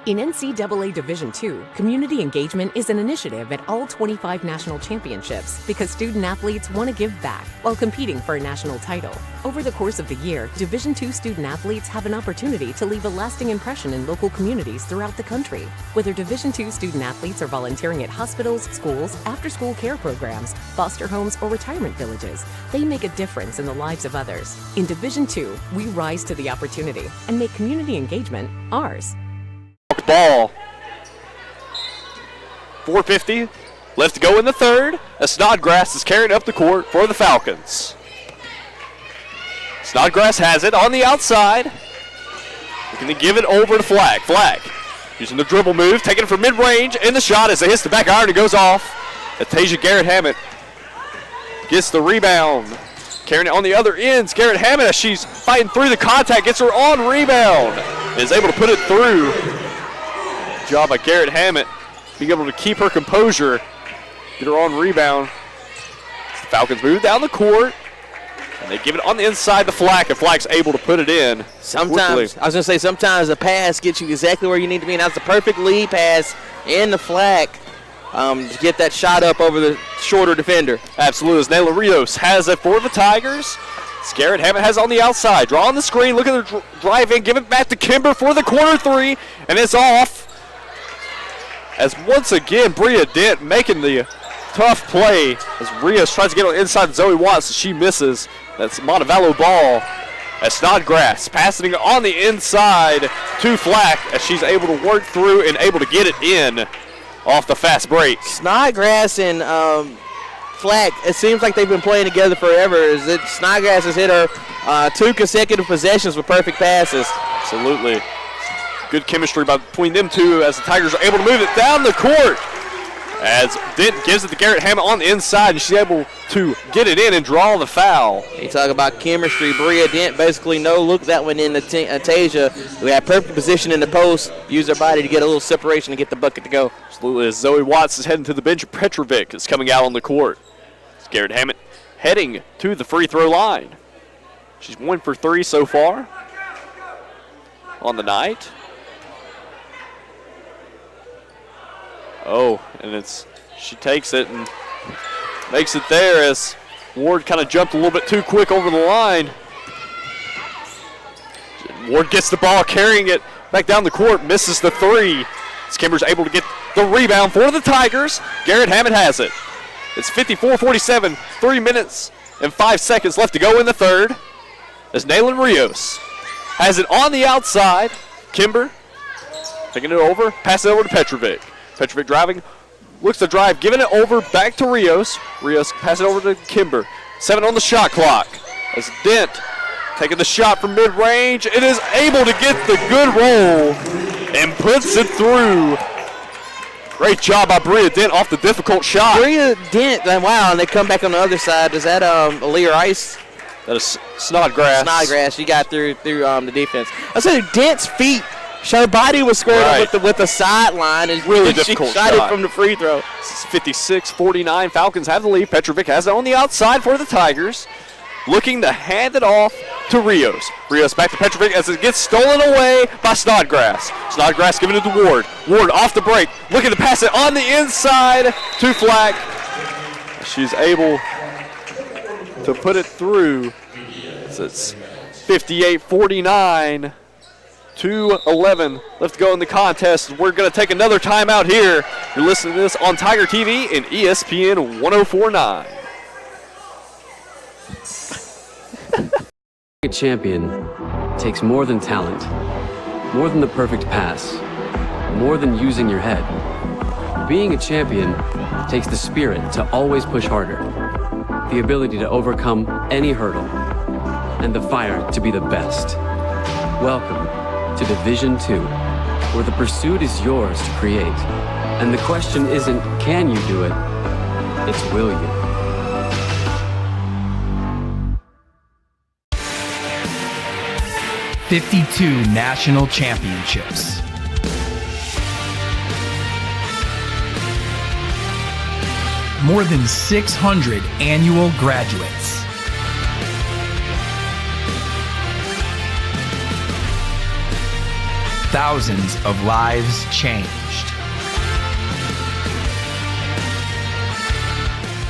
In NCAA Division II, community engagement is an initiative at all 25 national championships because student athletes want to give back while competing for a national title. Over the course of the year, Division II student athletes have an opportunity to leave a lasting impression in local communities throughout the country. Whether Division II student athletes are volunteering at hospitals, schools, after-school care programs, foster homes, or retirement villages, they make a difference in the lives of others. In Division II, we rise to the opportunity and make community engagement ours. Ball. 4:50 left to go in the third as Snodgrass is carrying up the court for the Falcons. Snodgrass has it on the outside. Looking to give it over to Flack. Flack using the dribble move, taking it from mid-range, and the shot as it hits the back iron and goes off. Atasia Garrett-Hammett gets the rebound. Carrying it on the other ends. Garrett-Hammett, as she's fighting through the contact, gets her on rebound and is able to put it through. Job by Garrett-Hammett, being able to keep her composure, get her on rebound. The Falcons move down the court, and they give it on the inside to Flack, and Flack's able to put it in. Sometimes, I was going to say, sometimes a pass gets you exactly where you need to be, and that's the perfect lead pass in the Flack to get that shot up over the shorter defender. Absolutely, as Nayla Rios has it for the Tigers. Garrett-Hammett has on the outside, draw on the screen, look at her drive in, give it back to Kimber for the corner three, and it's off. As once again, Bria Dent making the tough play as Rios tries to get on the inside Zoe Watts. She misses. That's Montevallo ball as Snodgrass passing it on the inside to Flack as she's able to work through and able to get it in off the fast break. Snodgrass and Flack, it seems like they've been playing together forever. Snodgrass has hit her 2 consecutive possessions with perfect passes. Absolutely. Good chemistry between them two as the Tigers are able to move it down the court. As Dent gives it to Garrett-Hammett on the inside, and she's able to get it in and draw the foul. You talk about chemistry. Bria Dent basically no look that one in Atasia, who had perfect position in the post, used her body to get a little separation to get the bucket to go. Absolutely. As Zoe Watts is heading to the bench, Petrovic is coming out on the court. It's Garrett-Hammett heading to the free throw line. She's 1 for 3 so far on the night. Oh, and she takes it and makes it there as Ward kind of jumped a little bit too quick over the line. Ward gets the ball, carrying it back down the court, misses the three. Kimber's able to get the rebound for the Tigers. Garrett-Hammett has it. It's 54-47, 3 minutes and 5 seconds left to go in the third. As Naylin Rios has it on the outside. Kimber taking it over, pass it over to Petrovic. Petrovic driving, looks to drive, giving it over back to Rios. Rios pass it over to Kimber. 7 on the shot clock. As Dent taking the shot from mid-range, it is able to get the good roll and puts it through. Great job by Bria Dent off the difficult shot. Bria Dent, wow, and they come back on the other side. Is that Aaliyah Rice? That is Snodgrass. Snodgrass, she got through the defense. I said Dent's feet. Her body was squared up with the sideline, and really difficult shot it from the free throw. 56-49. Falcons have the lead. Petrovic has it on the outside for the Tigers, looking to hand it off to Rios. Rios back to Petrovic as it gets stolen away by Snodgrass. Snodgrass giving it to Ward. Ward off the break, looking to pass it on the inside to Flack. She's able to put it through. So it's 58-49. 2:11 left to go in the contest. We're going to take another timeout here. You're listening to this on Tiger TV and ESPN 104.9. A champion takes more than talent, more than the perfect pass, more than using your head. Being a champion takes the spirit to always push harder, the ability to overcome any hurdle, and the fire to be the best. Welcome to Division II, where the pursuit is yours to create. And the question isn't, can you do it? It's, will you? '52 national championships. More than 600 annual graduates. thousands of lives changed.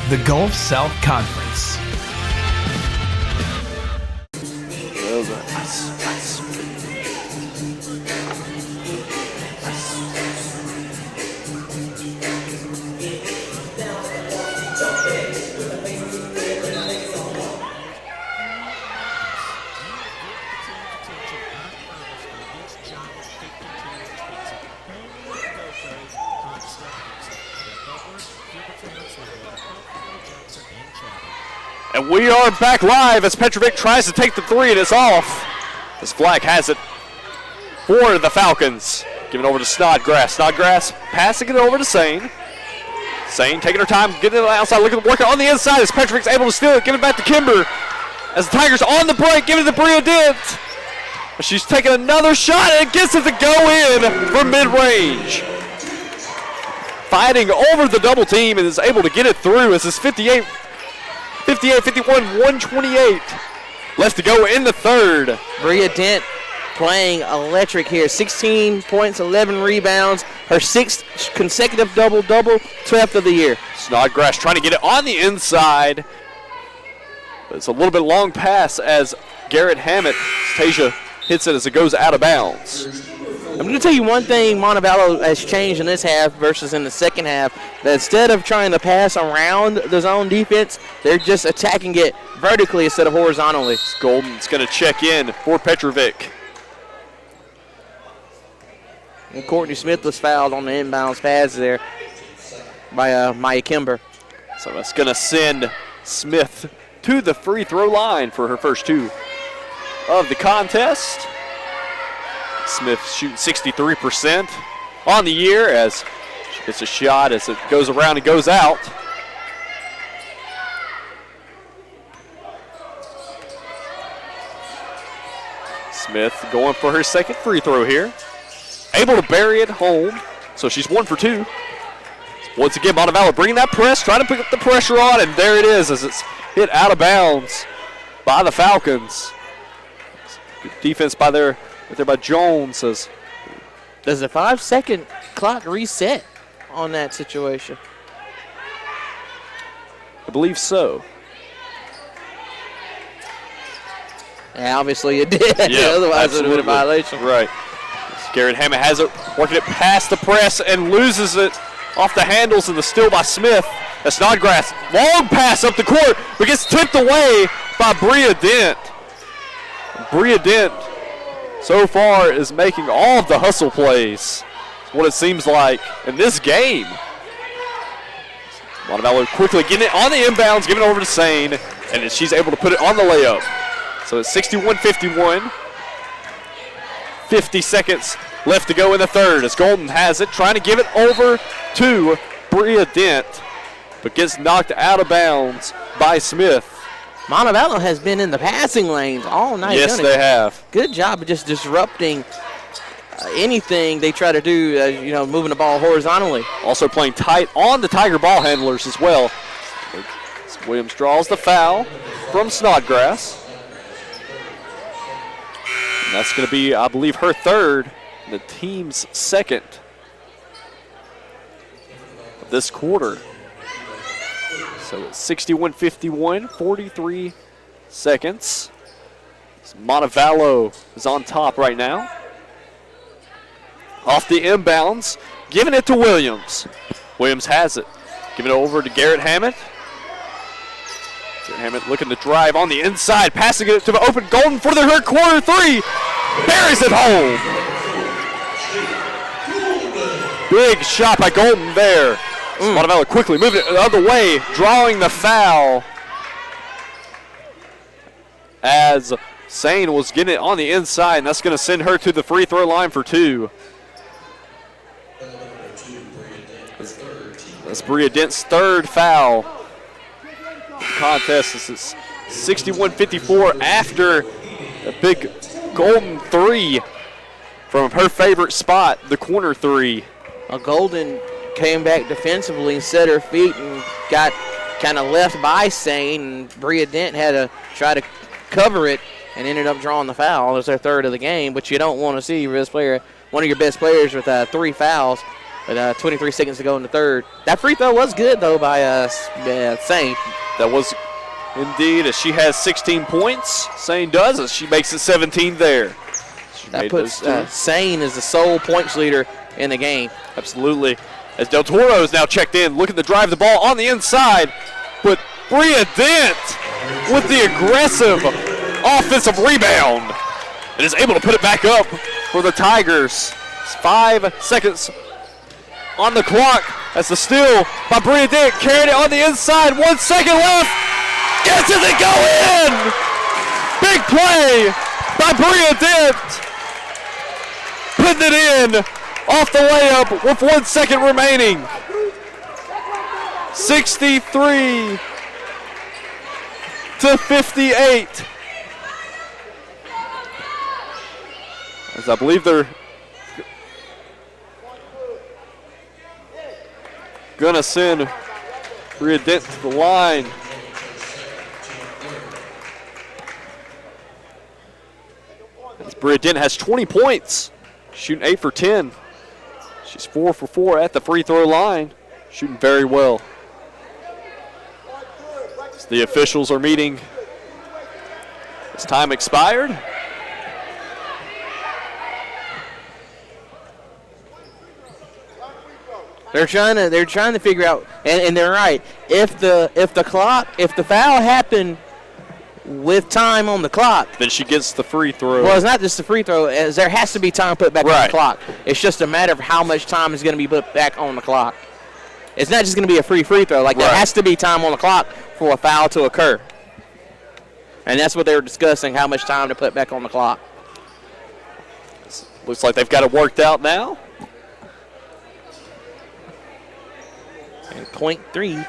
The Gulf South Conference. And we are back live as Petrovic tries to take the three, and it's off. As Flack has it for the Falcons. Giving it over to Snodgrass. Snodgrass passing it over to Sane. Sane taking her time, getting it outside, looking to work it on the inside as Petrovic's able to steal it, giving it back to Kimber. As the Tigers on the break, giving it to Bria Dent. She's taking another shot and gets it to go in from mid-range. Fighting over the double team and is able to get it through as it's 58, 51, 128 left to go in the third. Bria Dent playing electric here. 16 points, 11 rebounds. Her 6th consecutive double-double, 12th of the year. Snodgrass trying to get it on the inside. But it's a little bit long pass as Garrett Hammett, Tasia hits it as it goes out of bounds. I'm going to tell you one thing Montevallo has changed in this half versus in the second half. That instead of trying to pass around the zone defense, they're just attacking it vertically instead of horizontally. Golden's going to check in for Petrovic. And Courtney Smith was fouled on the inbounds pass there by Maya Kimber. So that's going to send Smith to the free throw line for her first two of the contest. Smith shooting 63% on the year as she gets a shot as it goes around and goes out. Smith going for her second free throw here. Able to bury it home, so she's 1 for 2. Once again, Montevallo bringing that press, trying to pick up the pressure on, and there it is as it's hit out of bounds by the Falcons. Good defense by there by Jones. Does the 5-second clock reset on that situation? I believe so. Yeah, obviously it did. Yeah, otherwise it would have been a violation. Right. Garrett Hammett has it, working it past the press and loses it off the handles, and the steal by Smith. That's Snodgrass. Long pass up the court, but gets tipped away by Bria Dent. Bria Dent so far is making all of the hustle plays. That's what it seems like in this game. Montevallo quickly getting it on the inbounds, giving it over to Sane, and she's able to put it on the layup. So it's 61-51. 50 seconds left to go in the third as Golden has it, trying to give it over to Bria Dent, but gets knocked out of bounds by Smith. Montevallo has been in the passing lanes all night. Yes, they have. Good job of just disrupting anything they try to do, moving the ball horizontally. Also playing tight on the Tiger ball handlers as well. Williams draws the foul from Snodgrass. And that's going to be, I believe, her third, the team's second of this quarter. So it's 61-51, 43 seconds. Montevallo is on top right now. Off the inbounds, giving it to Williams. Williams has it. Giving it over to Garrett Hammett. Garrett Hammett looking to drive on the inside, passing it to the open Golden for her corner three. Buries it home. Big shot by Golden there. Montevallo quickly moving it the other way, drawing the foul as Sane was getting it on the inside, and that's going to send her to the free throw line for two. That's Bria Dent's third foul. Contest. This is 61-54 after a big Golden three from her favorite spot, the corner three. Golden came back defensively and set her feet and got kind of left by Sane, and Bria Dent had to try to cover it and ended up drawing the foul. It's their third of the game, but you don't want to see this player one of your best players with 3 fouls with 23 seconds to go in the third. That free throw was good, though, by Sane. That was indeed, as she has 16 points. Sane does, as she makes it 17 there. That puts Sane as the sole points leader in the game. Absolutely. As Del Toro is now checked in, looking to drive the ball on the inside, but Bria Dent with the aggressive offensive rebound and is able to put it back up for the Tigers. It's 5 seconds on the clock as the steal by Bria Dent, carried it on the inside, 1 second left. Yes, does it go in? Big play by Bria Dent. Putting it in off the layup with 1 second remaining. 63 to 58. As I believe they're gonna send Bria Dent to the line. As Bria Dent has 20 points, shooting 8 for 10. She's 4 for 4 at the free throw line, shooting very well. As the officials are meeting, as time expired. They're trying to figure out, and they're right. If the foul happened with time on the clock, then she gets the free throw. Well, it's not just the free throw, as there has to be time put back on the clock. It's just a matter of how much time is going to be put back on the clock. It's not just going to be a free throw. Like, there has to be time on the clock for a foul to occur. And that's what they were discussing, how much time to put back on the clock. Looks like they've got it worked out now. And .3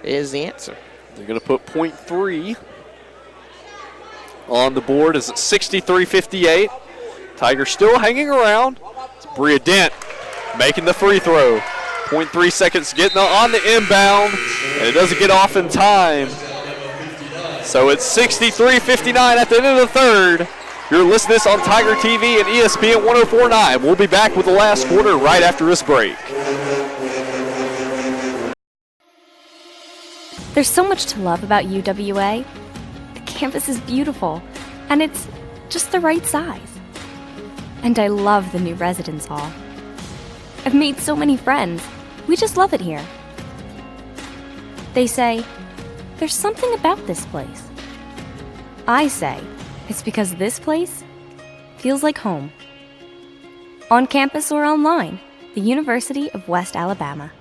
is the answer. They're going to put .3 on the board as it's 63-58. Tigers still hanging around. It's Bria Dent making the free throw. 0.3 seconds getting on the inbound, and it doesn't get off in time. So it's 63-59 at the end of the third. You're listening to this on Tiger TV and ESPN 104.9. We'll be back with the last quarter right after this break. There's so much to love about UWA. The campus is beautiful, and it's just the right size. And I love the new residence hall. I've made so many friends. We just love it here. They say, there's something about this place. I say, it's because this place feels like home. On campus or online, the University of West Alabama.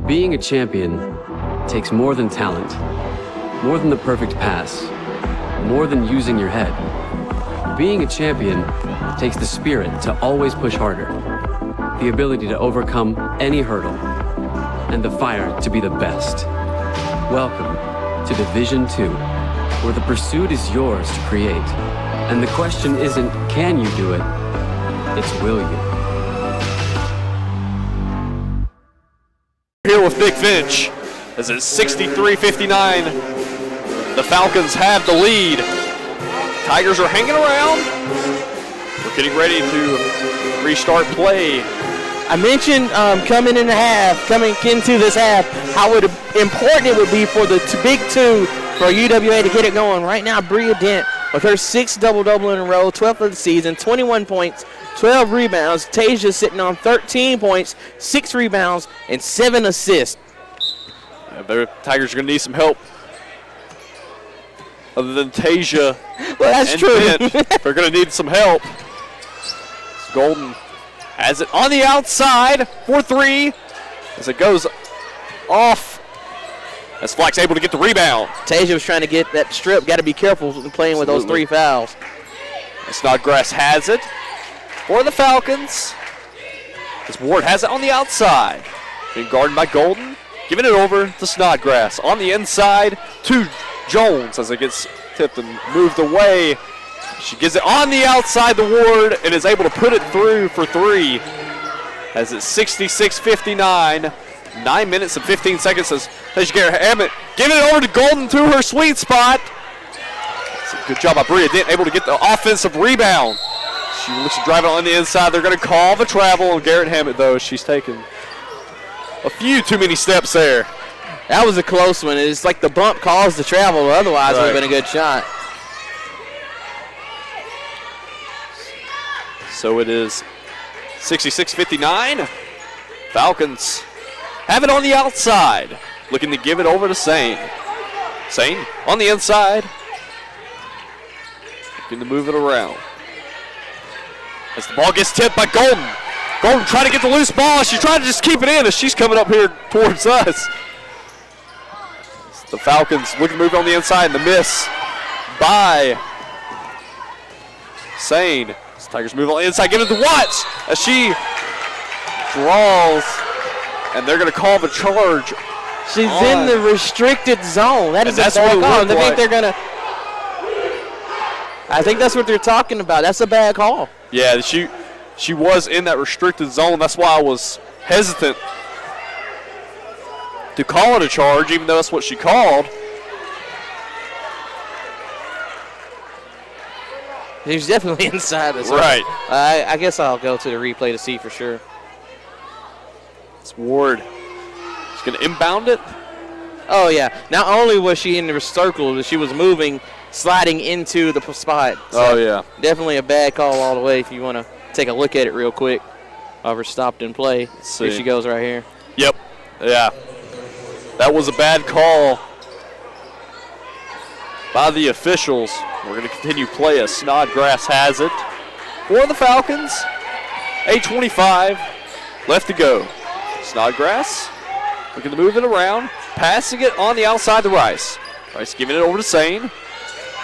Being a champion takes more than talent, more than the perfect pass, more than using your head. Being a champion takes the spirit to always push harder, the ability to overcome any hurdle, and the fire to be the best. Welcome to Division II, where the pursuit is yours to create. And the question isn't, can you do it? It's, will you? Here with Nick Finch, as it's 63-59. The Falcons have the lead. Tigers are hanging around. We're getting ready to restart play. I mentioned coming into this half, how important it would be for the big two for UWA to get it going. Right now, Bria Dent with her 6th double-double in a row, 12th of the season, 21 points, 12 rebounds. Tasia sitting on 13 points, 6 rebounds, and 7 assists. The Tigers are going to need some help. Other than Tasia, well, that's true. They're going to need some help. Golden has it on the outside for 3 as it goes off. As Flack's able to get the rebound. Tasia was trying to get that strip. Got to be careful playing with those 3 fouls. Snodgrass has it for the Falcons. As Ward has it on the outside. Being guarded by Golden. Giving it over to Snodgrass. On the inside to Jones as it gets tipped and moved away. She gives it on the outside to Ward and is able to put it through for 3. As it's 66-59. 9 minutes and 15 seconds as Tasia Garrett-Hammett giving it over to Golden through her sweet spot. It's a Good job by Bria Dent, able to get the offensive rebound. She looks to drive it on the inside. They're going to call the travel on Garrett Hammett, though. She's taken a few too many steps there. That was a close one. It's like the bump caused the travel. Otherwise, it would have been a good shot. So it is 66-59. Falcons have it on the outside. Looking to give it over to Sane. Sane on the inside. Looking to move it around. As the ball gets tipped by Golden. Golden trying to get the loose ball. She's trying to just keep it in as she's coming up here towards us. The Falcons looking to move on the inside, and the miss by Sane. As Tigers move on the inside, give it to Watts as she draws, and they're going to call the charge. She's in the restricted zone. That is a bad call. I think that's what they're talking about. That's a bad call. Yeah, she was in that restricted zone. That's why I was hesitant to call it a charge, even though that's what she called. He's definitely inside this. Right. I guess I'll go to the replay to see for sure. It's Ward. She's going to inbound it. Oh, yeah. Not only was she in the circle, but she was moving, sliding into the spot. So yeah. Definitely a bad call all the way if you want to take a look at it real quick. Over stopped in play. Here she goes right here. Yep. Yeah. That was a bad call by the officials. We're going to continue play as Snodgrass has it for the Falcons. 8:25 left to go. Snodgrass looking to move it around, passing it on the outside to Rice. Rice giving it over to Sane.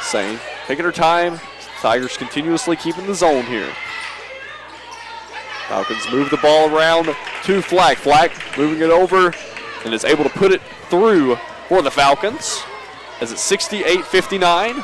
Sane taking her time. Tigers continuously keeping the zone here. Falcons move the ball around to Flack. Flack moving it over and is able to put it through for the Falcons as it's 68-59.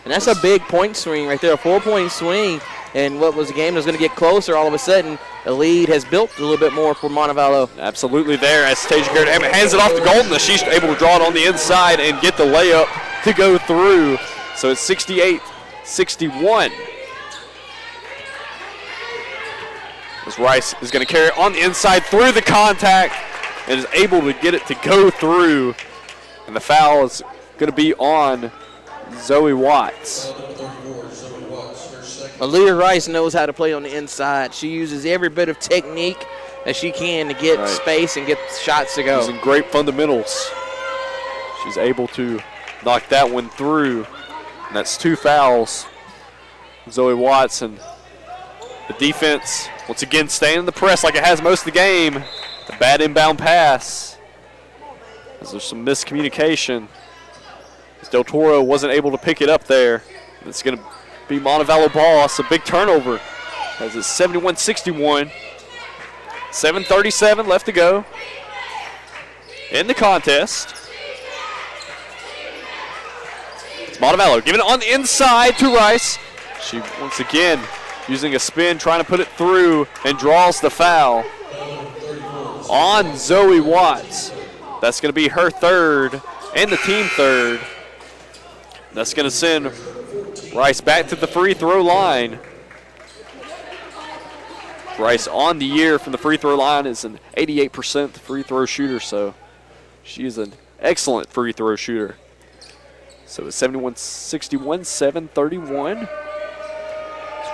And that's a big point swing right there, a 4-point swing. And what was a game that was going to get closer, all of a sudden, the lead has built a little bit more for Montevallo. Absolutely there as Tasia Garrett Hammett hands it off to Golden as she's able to draw it on the inside and get the layup to go through. So it's 68-61. As Rice is going to carry it on the inside through the contact and is able to get it to go through. And the foul is going to be on Zoe Watts. Aaliyah Rice knows how to play on the inside. She uses every bit of technique that she can to get space and get shots to go. Using great fundamentals. She's able to knock that one through. And that's 2 fouls. Zoe Watts and the defense once again staying in the press like it has most of the game. A bad inbound pass. As there's some miscommunication. As Del Toro wasn't able to pick it up there. It's going to be Montevallo ball. It's a big turnover. As it's 71-61. 7:37 left to go in the contest. It's Montevallo giving it on the inside to Rice. She once again using a spin, trying to put it through, and draws the foul on Zoe Watts. That's going to be her third and the team third. That's going to send Rice back to the free throw line. Rice on the year from the free throw line is an 88% free throw shooter, so she is an excellent free throw shooter. So it's 71-61, 7:31.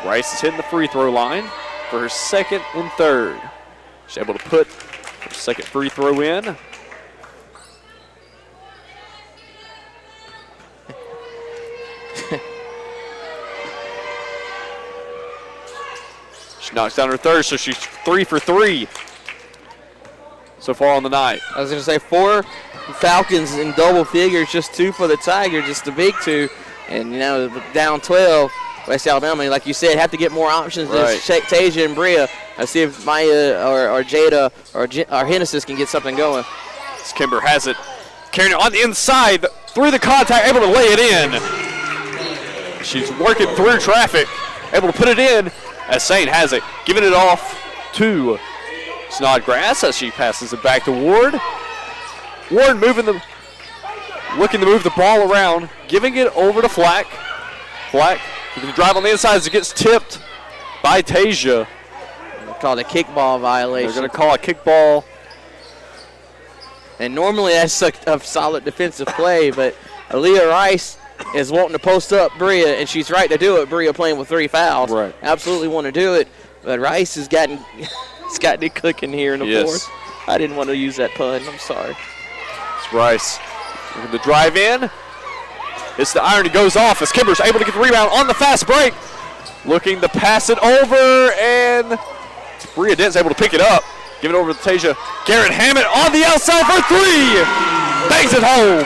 Rice is hitting the free throw line for her second and third. She's able to put her second free throw in. She knocks down her third, so she's 3 for 3 so far on the night. I was going to say 4 Falcons in double figures, just 2 for the Tigers, just the big 2. And, you know, down 12, West Alabama, like you said, have to get more options than Tasia and Bria. Let's see if Maya or Jada or Hennessis can get something going. As Kimber has it, carrying it on the inside, through the contact, able to lay it in. She's working through traffic, able to put it in. As Saint has it, giving it off to Snodgrass as she passes it back to Ward. Ward moving the looking to move the ball around, giving it over to Flack. Flack, who can drive on the inside as it gets tipped by Tasia. Called a kickball violation. They're going to call a kickball. And normally that's a solid defensive play, but Aaliyah Rice is wanting to post up Bria, and she's right to do it. Bria playing with 3 fouls. Right. Absolutely want to do it, but Rice has gotten it cooking here in the fourth. I didn't want to use that pun. I'm sorry. It's Rice looking to drive in. It's the iron. It goes off as Kimber's able to get the rebound on the fast break. Looking to pass it over, and Bria Dent's able to pick it up. Give it over to Tasia. Garrett Hammett on the outside for 3. Bangs it home.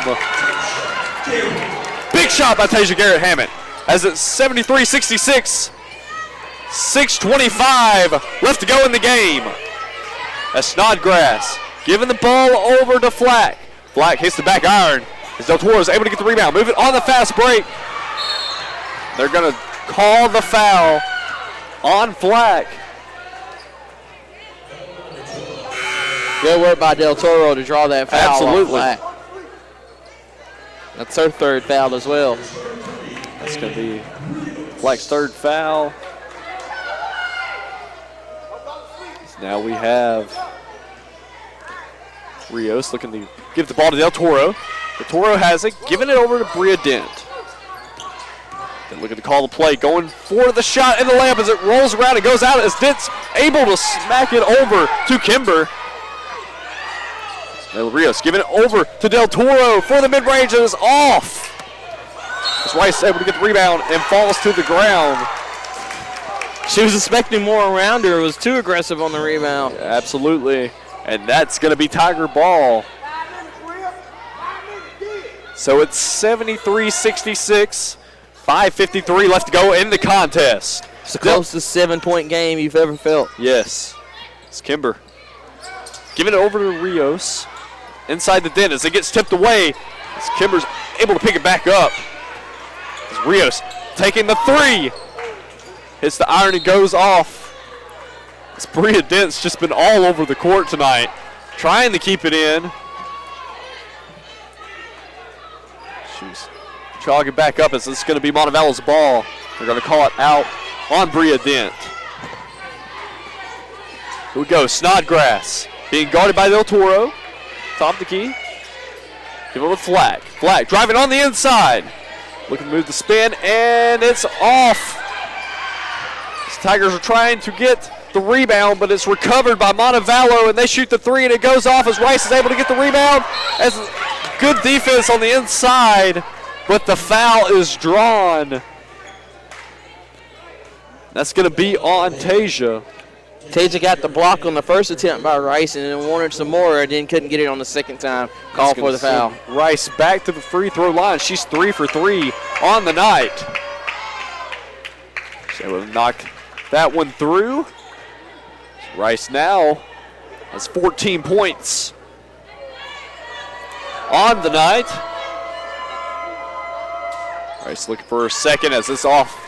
Big shot by Tasia Garrett Hammett. As it's 73-66. 6:25 left to go in the game. As Snodgrass giving the ball over to Flack. Flack hits the back iron. As Del Toro is able to get the rebound. Move it on the fast break. They're going to call the foul on Flack. Good work by Del Toro to draw that foul. Absolutely. Off Flack. That's her 3rd foul as well. That's going to be Flack's 3rd foul. So now we have Rios looking to give the ball to Del Toro. Del Toro has it, giving it over to Bria Dent. Then looking to call the play, going for the shot in the layup as it rolls around and goes out as Dent's able to smack it over to Kimber. Del Rios giving it over to Del Toro for the mid-range, and it's off. As Rice able to get the rebound and falls to the ground. She was expecting more around her. It was too aggressive on the rebound. Yeah, absolutely. And that's going to be Tiger ball. So it's 73-66. 5:53 left to go in the contest. It's the closest 7-point game you've ever felt. Yes. It's Kimber. Giving it over to Rios. Inside the den as it gets tipped away. As Kimber's able to pick it back up. As Rios taking the 3. Hits the iron and goes off. As Bria Dent's just been all over the court tonight. Trying to keep it in. She's jogging back up as it's going to be Montevallo's ball. They're going to call it out on Bria Dent. Here we go, Snodgrass being guarded by Del Toro. Top of the key. Give it with Flack. Flack driving on the inside. Looking to move the spin, and it's off. The Tigers are trying to get the rebound, but it's recovered by Montevallo, and they shoot the 3, and it goes off as Rice is able to get the rebound. As good defense on the inside, but the foul is drawn. That's going to be on Tasia. Tasia got the block on the first attempt by Rice and then wanted some more, and then couldn't get it on the second time. Call for the foul. Rice back to the free throw line. She's 3 for 3 on the night. She's able to knock that one through. Rice now has 14 points on the night. Rice looking for a second as this off.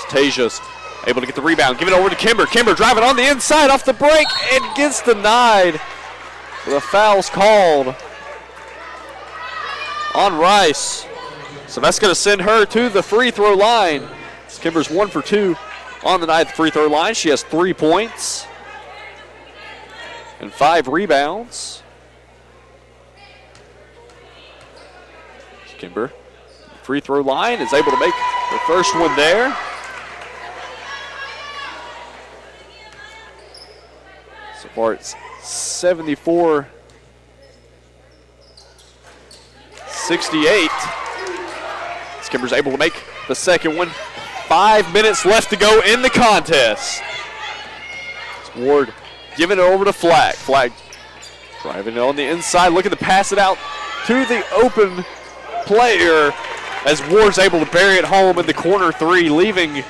Tasia's able to get the rebound. Give it over to Kimber. Kimber driving on the inside off the break and gets denied. The foul's called on Rice. So that's going to send her to the free throw line. Kimber's 1 for 2 on the night at the free throw line. She has 3 points and 5 rebounds. Kimber, free throw line, is able to make the first one there. So far it's 74-68. Kimber's able to make the second one. 5 minutes left to go in the contest. It's Ward giving it over to Flack. Flack driving it on the inside, looking to pass it out to the open player as Ward's able to bury it home in the corner 3, leaving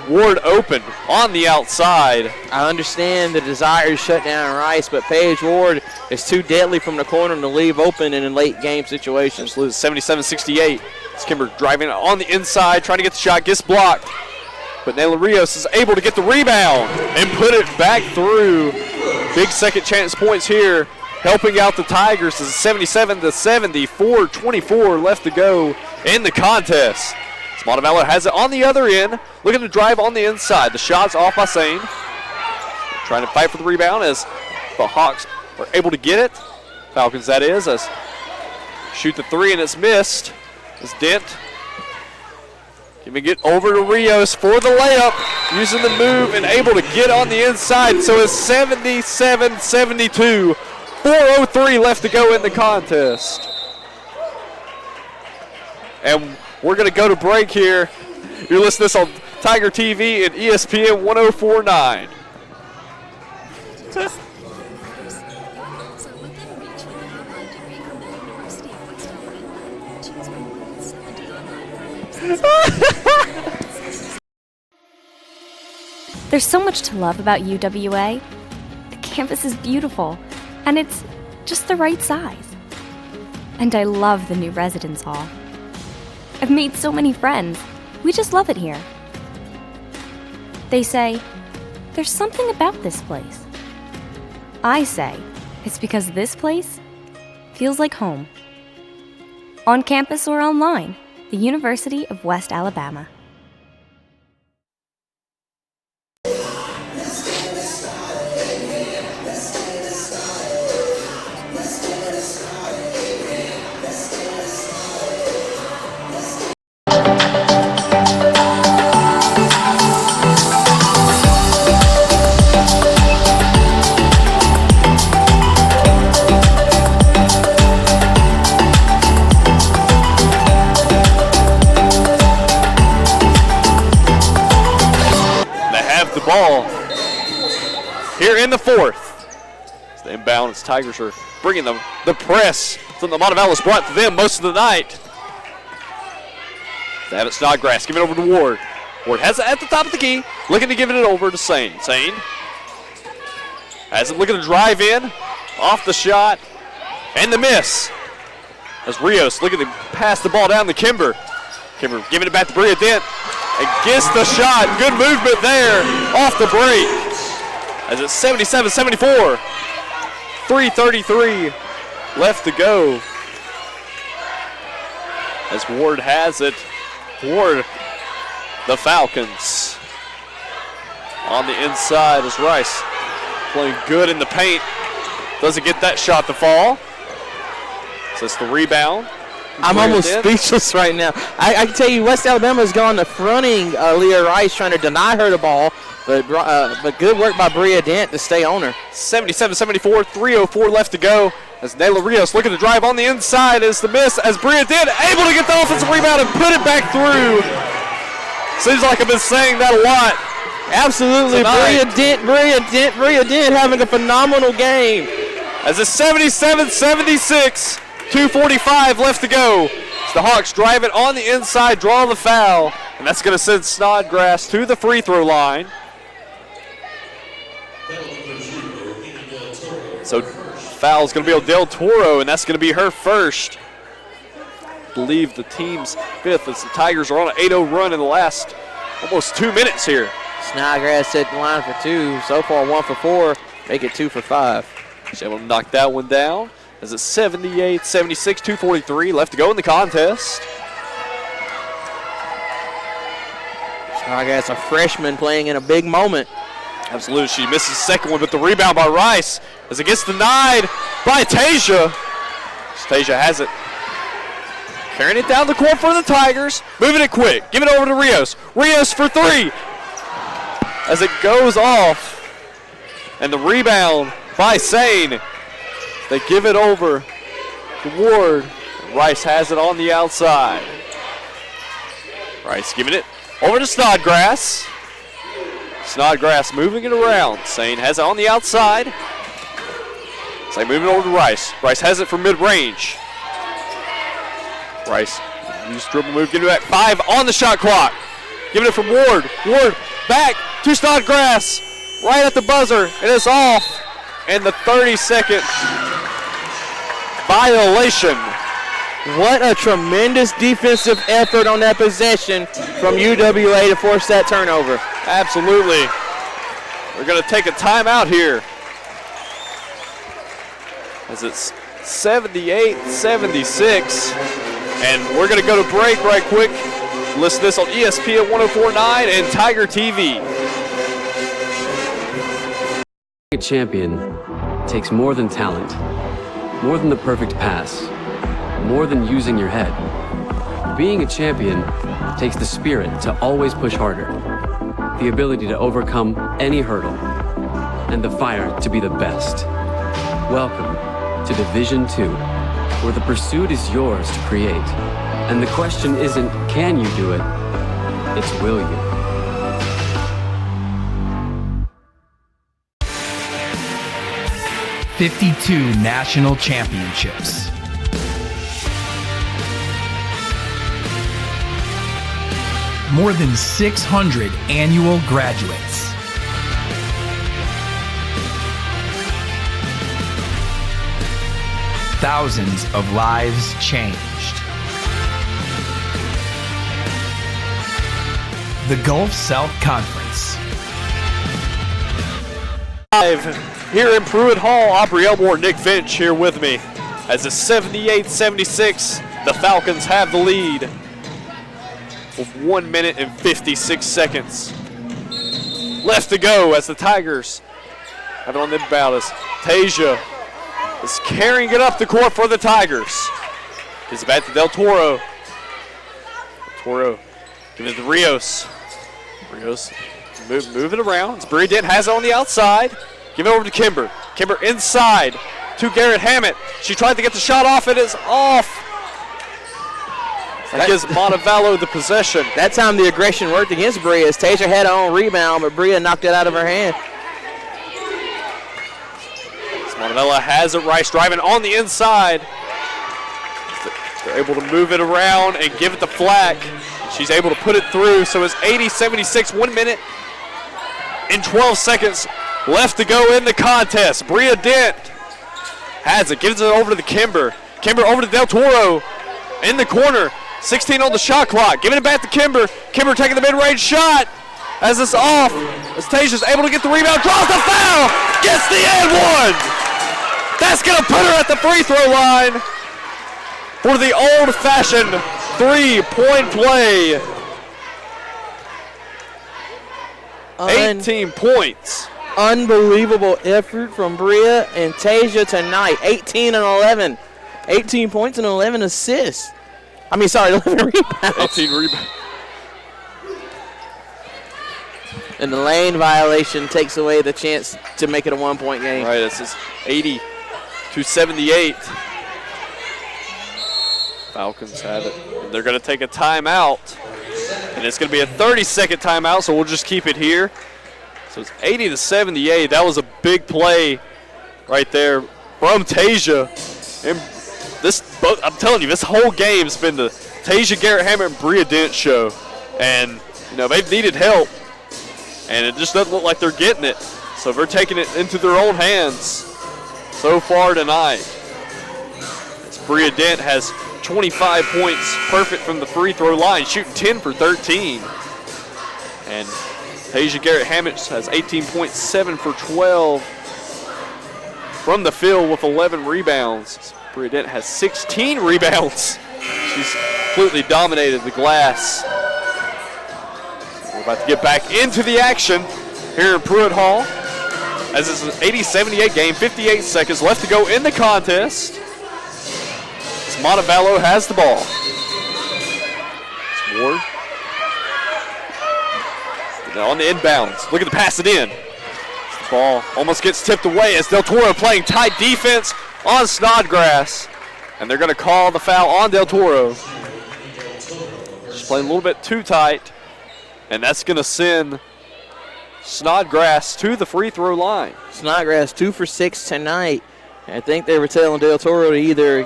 Ward open on the outside. I understand the desire to shut down Rice, but Paige Ward is too deadly from the corner to leave open in late game situations. 77-68. It's Kimber driving on the inside, trying to get the shot, gets blocked. But Nayla Rios is able to get the rebound and put it back through. Big second chance points here helping out the Tigers. It's 77-70, 4:24 left to go in the contest. Montevallo has it on the other end, looking to drive on the inside. The shot's off by Sane. Trying to fight for the rebound as the Hawks are able to get it. Falcons, that is, as shoot the three and it's missed. As Dent giving it over to Rios for the layup, using the move and able to get on the inside. So it's 77-72, 4:03 left to go in the contest. And we're going to go to break here. You're listening to this on Tiger TV and ESPN 104.9. There's so much to love about UWA. The campus is beautiful, and it's just the right size. And I love the new residence hall. I've made so many friends. We just love it here. They say, there's something about this place. I say, it's because this place feels like home. On campus or online, the University of West Alabama. Ball here in the fourth. It's the inbound as Tigers are bringing the press. Something that Montevallo's brought to them most of the night. They have it Snodgrass. Give it over to Ward. Ward has it at the top of the key. Looking to give it over to Sane. Sane has it looking to drive in. Off the shot. And the miss. As Rios looking to pass the ball down to Kimber. Kimber giving it back to Bria Dent. And gets the shot. Good movement there off the break. As it's 77-74. 3:33 left to go. As Ward has it. Ward, the Falcons. On the inside is Rice. Playing good in the paint. Doesn't get that shot to fall. So it's the rebound. I'm almost speechless right now. I can tell you, West Alabama's gone to fronting Leah Rice, trying to deny her the ball, but good work by Bria Dent to stay on her. 77-74, 3:04 left to go. As Nayla Rios looking to drive on the inside is the miss. As Bria Dent able to get the offensive rebound and put it back through. Seems like I've been saying that a lot. Absolutely, Bria Dent having a phenomenal game. As it's 77-76. 2:45 left to go. So the Hawks drive it on the inside, draw the foul, and that's going to send Snodgrass to the free throw line. So foul is going to be on Del Toro, and that's going to be her first. I believe the team's fifth as the Tigers are on an 8-0 run in the last almost 2 minutes here. Snodgrass set the line for two. So far 1 for 4, make it 2 for 5. She's able to knock that one down. As it's 78-76, 2:43 left to go in the contest. Snodgrass, a freshman playing in a big moment. Absolutely, she misses the second one, but the rebound by Rice as it gets denied by Tasia. Tasia has it. Carrying it down the court for the Tigers, moving it quick. Give it over to Rios. Rios for three. As it goes off, and the rebound by Sane. They give it over to Ward. Rice has it on the outside. Rice giving it over to Snodgrass. Snodgrass moving it around. Sane has it on the outside. Sane moving over to Rice. Rice has it from mid-range. Rice, use dribble move, get it back. 5 on the shot clock. Giving it from Ward. Ward back to Snodgrass. Right at the buzzer, and it's off. And the 30-second violation. What a tremendous defensive effort on that possession from UWA to force that turnover. Absolutely. We're going to take a timeout here. as it's 78-76. And we're going to go to break right quick. Listen to this on ESPN 104.9 and Tiger TV. A champion takes more than talent, more than the perfect pass, more than using your head. Being a champion takes the spirit to always push harder, the ability to overcome any hurdle, and the fire to be the best. Welcome to Division 2, where the pursuit is yours to create. And the question isn't, can you do it? It's, will you? "52 national championships. More than 600 annual graduates. Thousands of lives changed. The Gulf South Conference. Live here in Pruitt Hall, Aubrey Elmore, Nick Finch here with me. As it's 78-76, the Falcons have the lead with 1 minute and 56 seconds left to go as the Tigers have it on the inbound as Tasia is carrying it up the court for the Tigers. Gives it back to Del Toro. Del Toro giving it to Rios. Rios move it around. As Bria Dent has it on the outside. Give it over to Kimber. Kimber inside to Garrett Hammett. She tried to get the shot off. It is off. That gives Montevallo the possession. That time the aggression worked against Bria as Tasia had her own rebound, but Bria knocked it out of her hand. Montevallo has it. Rice driving on the inside. They're able to move it around and give it to Flack. She's able to put it through, so it's 80-76, 1 minute and 12 seconds left to go in the contest. Bria Dent has it, gives it over to the Kimber. Kimber over to Del Toro in the corner. 16 on the shot clock. Giving it back to Kimber. Kimber taking the mid-range shot as it's off. As Tasia's able to get the rebound, draws the foul, gets the and one. That's going to put her at the free throw line for the old-fashioned three-point play. 18 points. Unbelievable effort from Bria and Tasia tonight. 18 and 11. 18 points and 11 assists. 11 rebounds. 18 rebounds. And the lane violation takes away the chance to make it a 1 point game. Right, this is 80-78. Falcons have it. And they're going to take a timeout. And it's going to be a 30-second timeout, so we'll just keep it here. So it's 80-78. That was a big play right there from Tasia. And I'm telling you, this whole game's been the Tasia Garrett Hammett and Bria Dent show. And, they've needed help. And it just doesn't look like they're getting it. So they're taking it into their own hands so far tonight. As Bria Dent has 25 points, perfect from the free throw line, shooting 10 for 13. And Tasia Garrett Hammett has 18 points, 7 for 12 from the field with 11 rebounds. Bria Dent has 16 rebounds. She's completely dominated the glass. We're about to get back into the action here in Pruitt Hall as this is an 80-78 game, 58 seconds left to go in the contest. As Montevallo has the ball. It's Ward. Now on the inbounds, looking to pass it in. The ball almost gets tipped away as Del Toro playing tight defense on Snodgrass. And they're going to call the foul on Del Toro. She's playing a little bit too tight. And that's going to send Snodgrass to the free throw line. Snodgrass 2 for 6 tonight. I think they were telling Del Toro to either,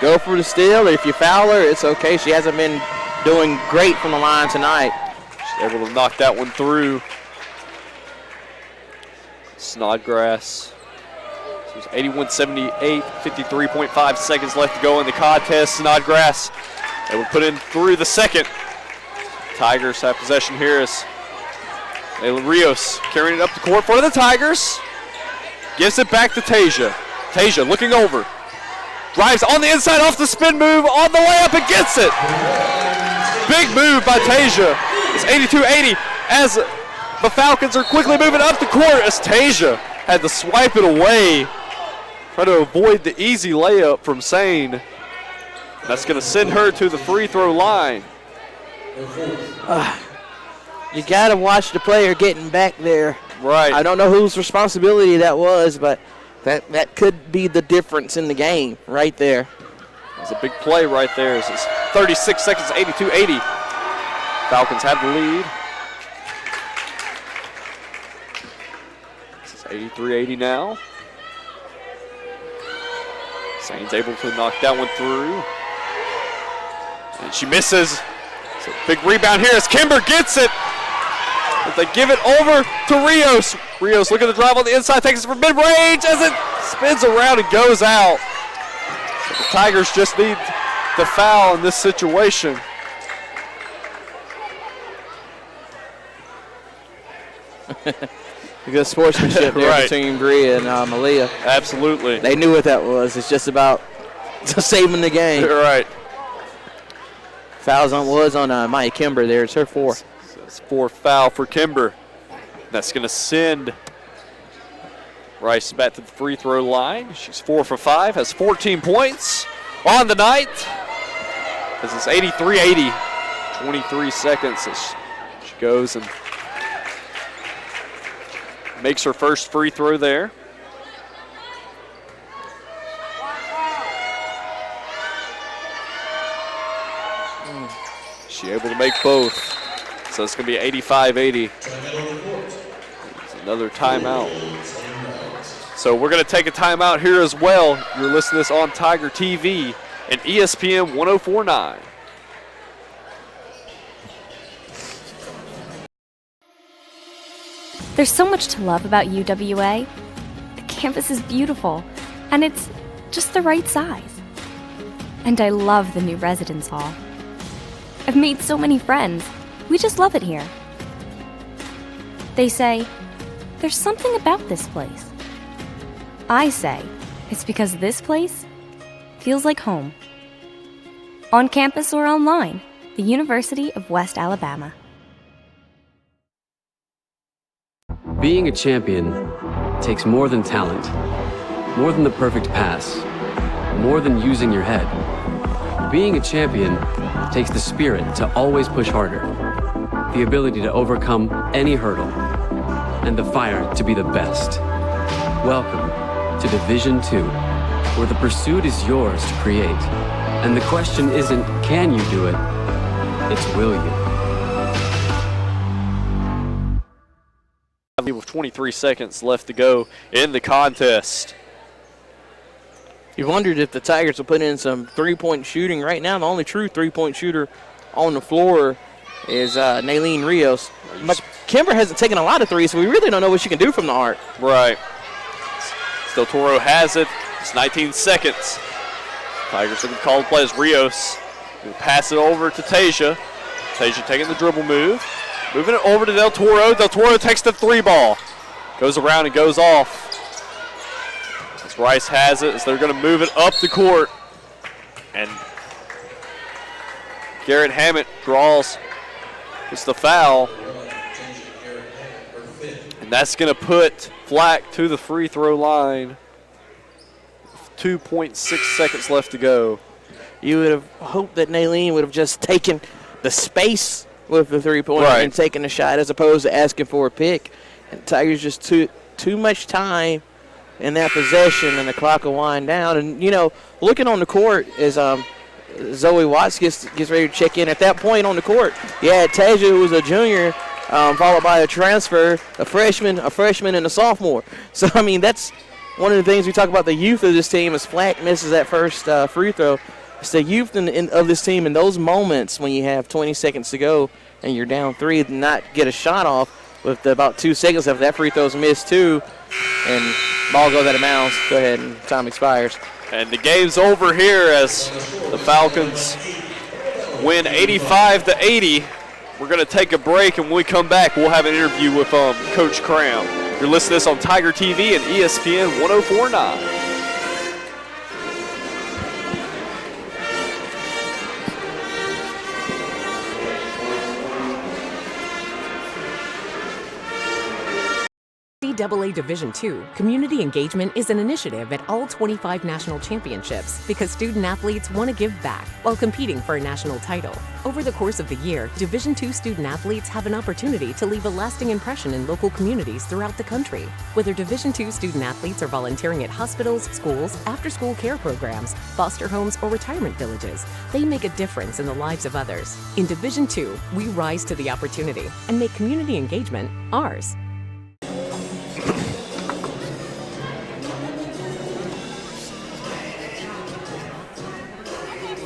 go for the steal, or if you foul her, it's okay. She hasn't been doing great from the line tonight. She's able to knock that one through. Snodgrass. So it's 81-78, 53.5 seconds left to go in the contest. Snodgrass, they will put in through the second. Tigers have possession here as Layla Rios carrying it up the court for the Tigers. Gives it back to Tasia. Tasia looking over. Drives on the inside off the spin move, on the layup and gets it. Big move by Tasia. It's 82-80 as the Falcons are quickly moving up the court as Tasia had to swipe it away. Try to avoid the easy layup from Sane. That's going to send her to the free throw line. You got to watch the player getting back there. Right. I don't know whose responsibility that was, but that could be the difference in the game right there. That's a big play right there. This is 36 seconds, 82-80. Falcons have the lead. This is 83-80 now. Sane's able to knock that one through. And she misses. It's a big rebound here as Kimber gets it. But they give it over to Rios. Rios looking to drive on the inside, takes it from mid-range as it spins around and goes out. So the Tigers just need the foul in this situation. Good sportsmanship there Right. between Bria and Malia. Absolutely. They knew what that was. It's just about saving the game. You're right. Fouls was on Maya Kimber there. It's her fourth. It's fourth foul for Kimber. That's going to send Rice back to the free throw line. She's 4 for 5, has 14 points on the night. This is 83-80. 23 seconds as she goes and makes her first free throw there. She able to make both. So it's going to be 85-80. Another timeout. So we're going to take a timeout here as well. You're listening to this on Tiger TV and ESPN 104.9. There's so much to love about UWA. The campus is beautiful, and it's just the right size. And I love the new residence hall. I've made so many friends. We just love it here. They say, there's something about this place. I say, it's because this place feels like home. On campus or online, the University of West Alabama. Being a champion takes more than talent, more than the perfect pass, more than using your head. Being a champion takes the spirit to always push harder, the ability to overcome any hurdle, and the fire to be the best. Welcome to Division II, where the pursuit is yours to create. And the question isn't, can you do it? It's, will you? With 23 seconds left to go in the contest. You wondered if the Tigers will put in some three-point shooting. Right now, the only true three-point shooter on the floor is Naylene Rios. But Kimber hasn't taken a lot of threes, so we really don't know what she can do from the arc. Right. Still Toro has it. It's 19 seconds. Tigers looking to call the play as Rios will pass it over to Tasia. Tasia taking the dribble move. Moving it over to Del Toro. Del Toro takes the three ball. Goes around and goes off. As Rice has it, as they're going to move it up the court. And Garrett Hammett draws. It's the foul. And that's going to put Flack to the free throw line. 2.6 seconds left to go. You would have hoped that Naylene would have just taken the space with the three-pointer and taking a shot as opposed to asking for a pick. And Tigers just too much time in that possession, and the clock will wind down. And, you know, looking on the court as Zoe Watts gets ready to check in. At that point on the court, you had Tasia, who was a junior, followed by a transfer, a freshman, and a sophomore. So, I mean, that's one of the things we talk about the youth of this team as Flack misses that first free throw. It's the youth of this team in those moments when you have 20 seconds to go and you're down three, not get a shot off with about 2 seconds after that free throw's missed too, and ball goes out of bounds. Go ahead and time expires. And the game's over here as the Falcons win 85-80. We're going to take a break, and when we come back, we'll have an interview with Coach Cram. You're listening to this on Tiger TV and ESPN 104.9. NCAA Division II, community engagement is an initiative at all 25 national championships because student athletes want to give back while competing for a national title. Over the course of the year, Division II student athletes have an opportunity to leave a lasting impression in local communities throughout the country. Whether Division II student athletes are volunteering at hospitals, schools, after-school care programs, foster homes, or retirement villages, they make a difference in the lives of others. In Division II, we rise to the opportunity and make community engagement ours.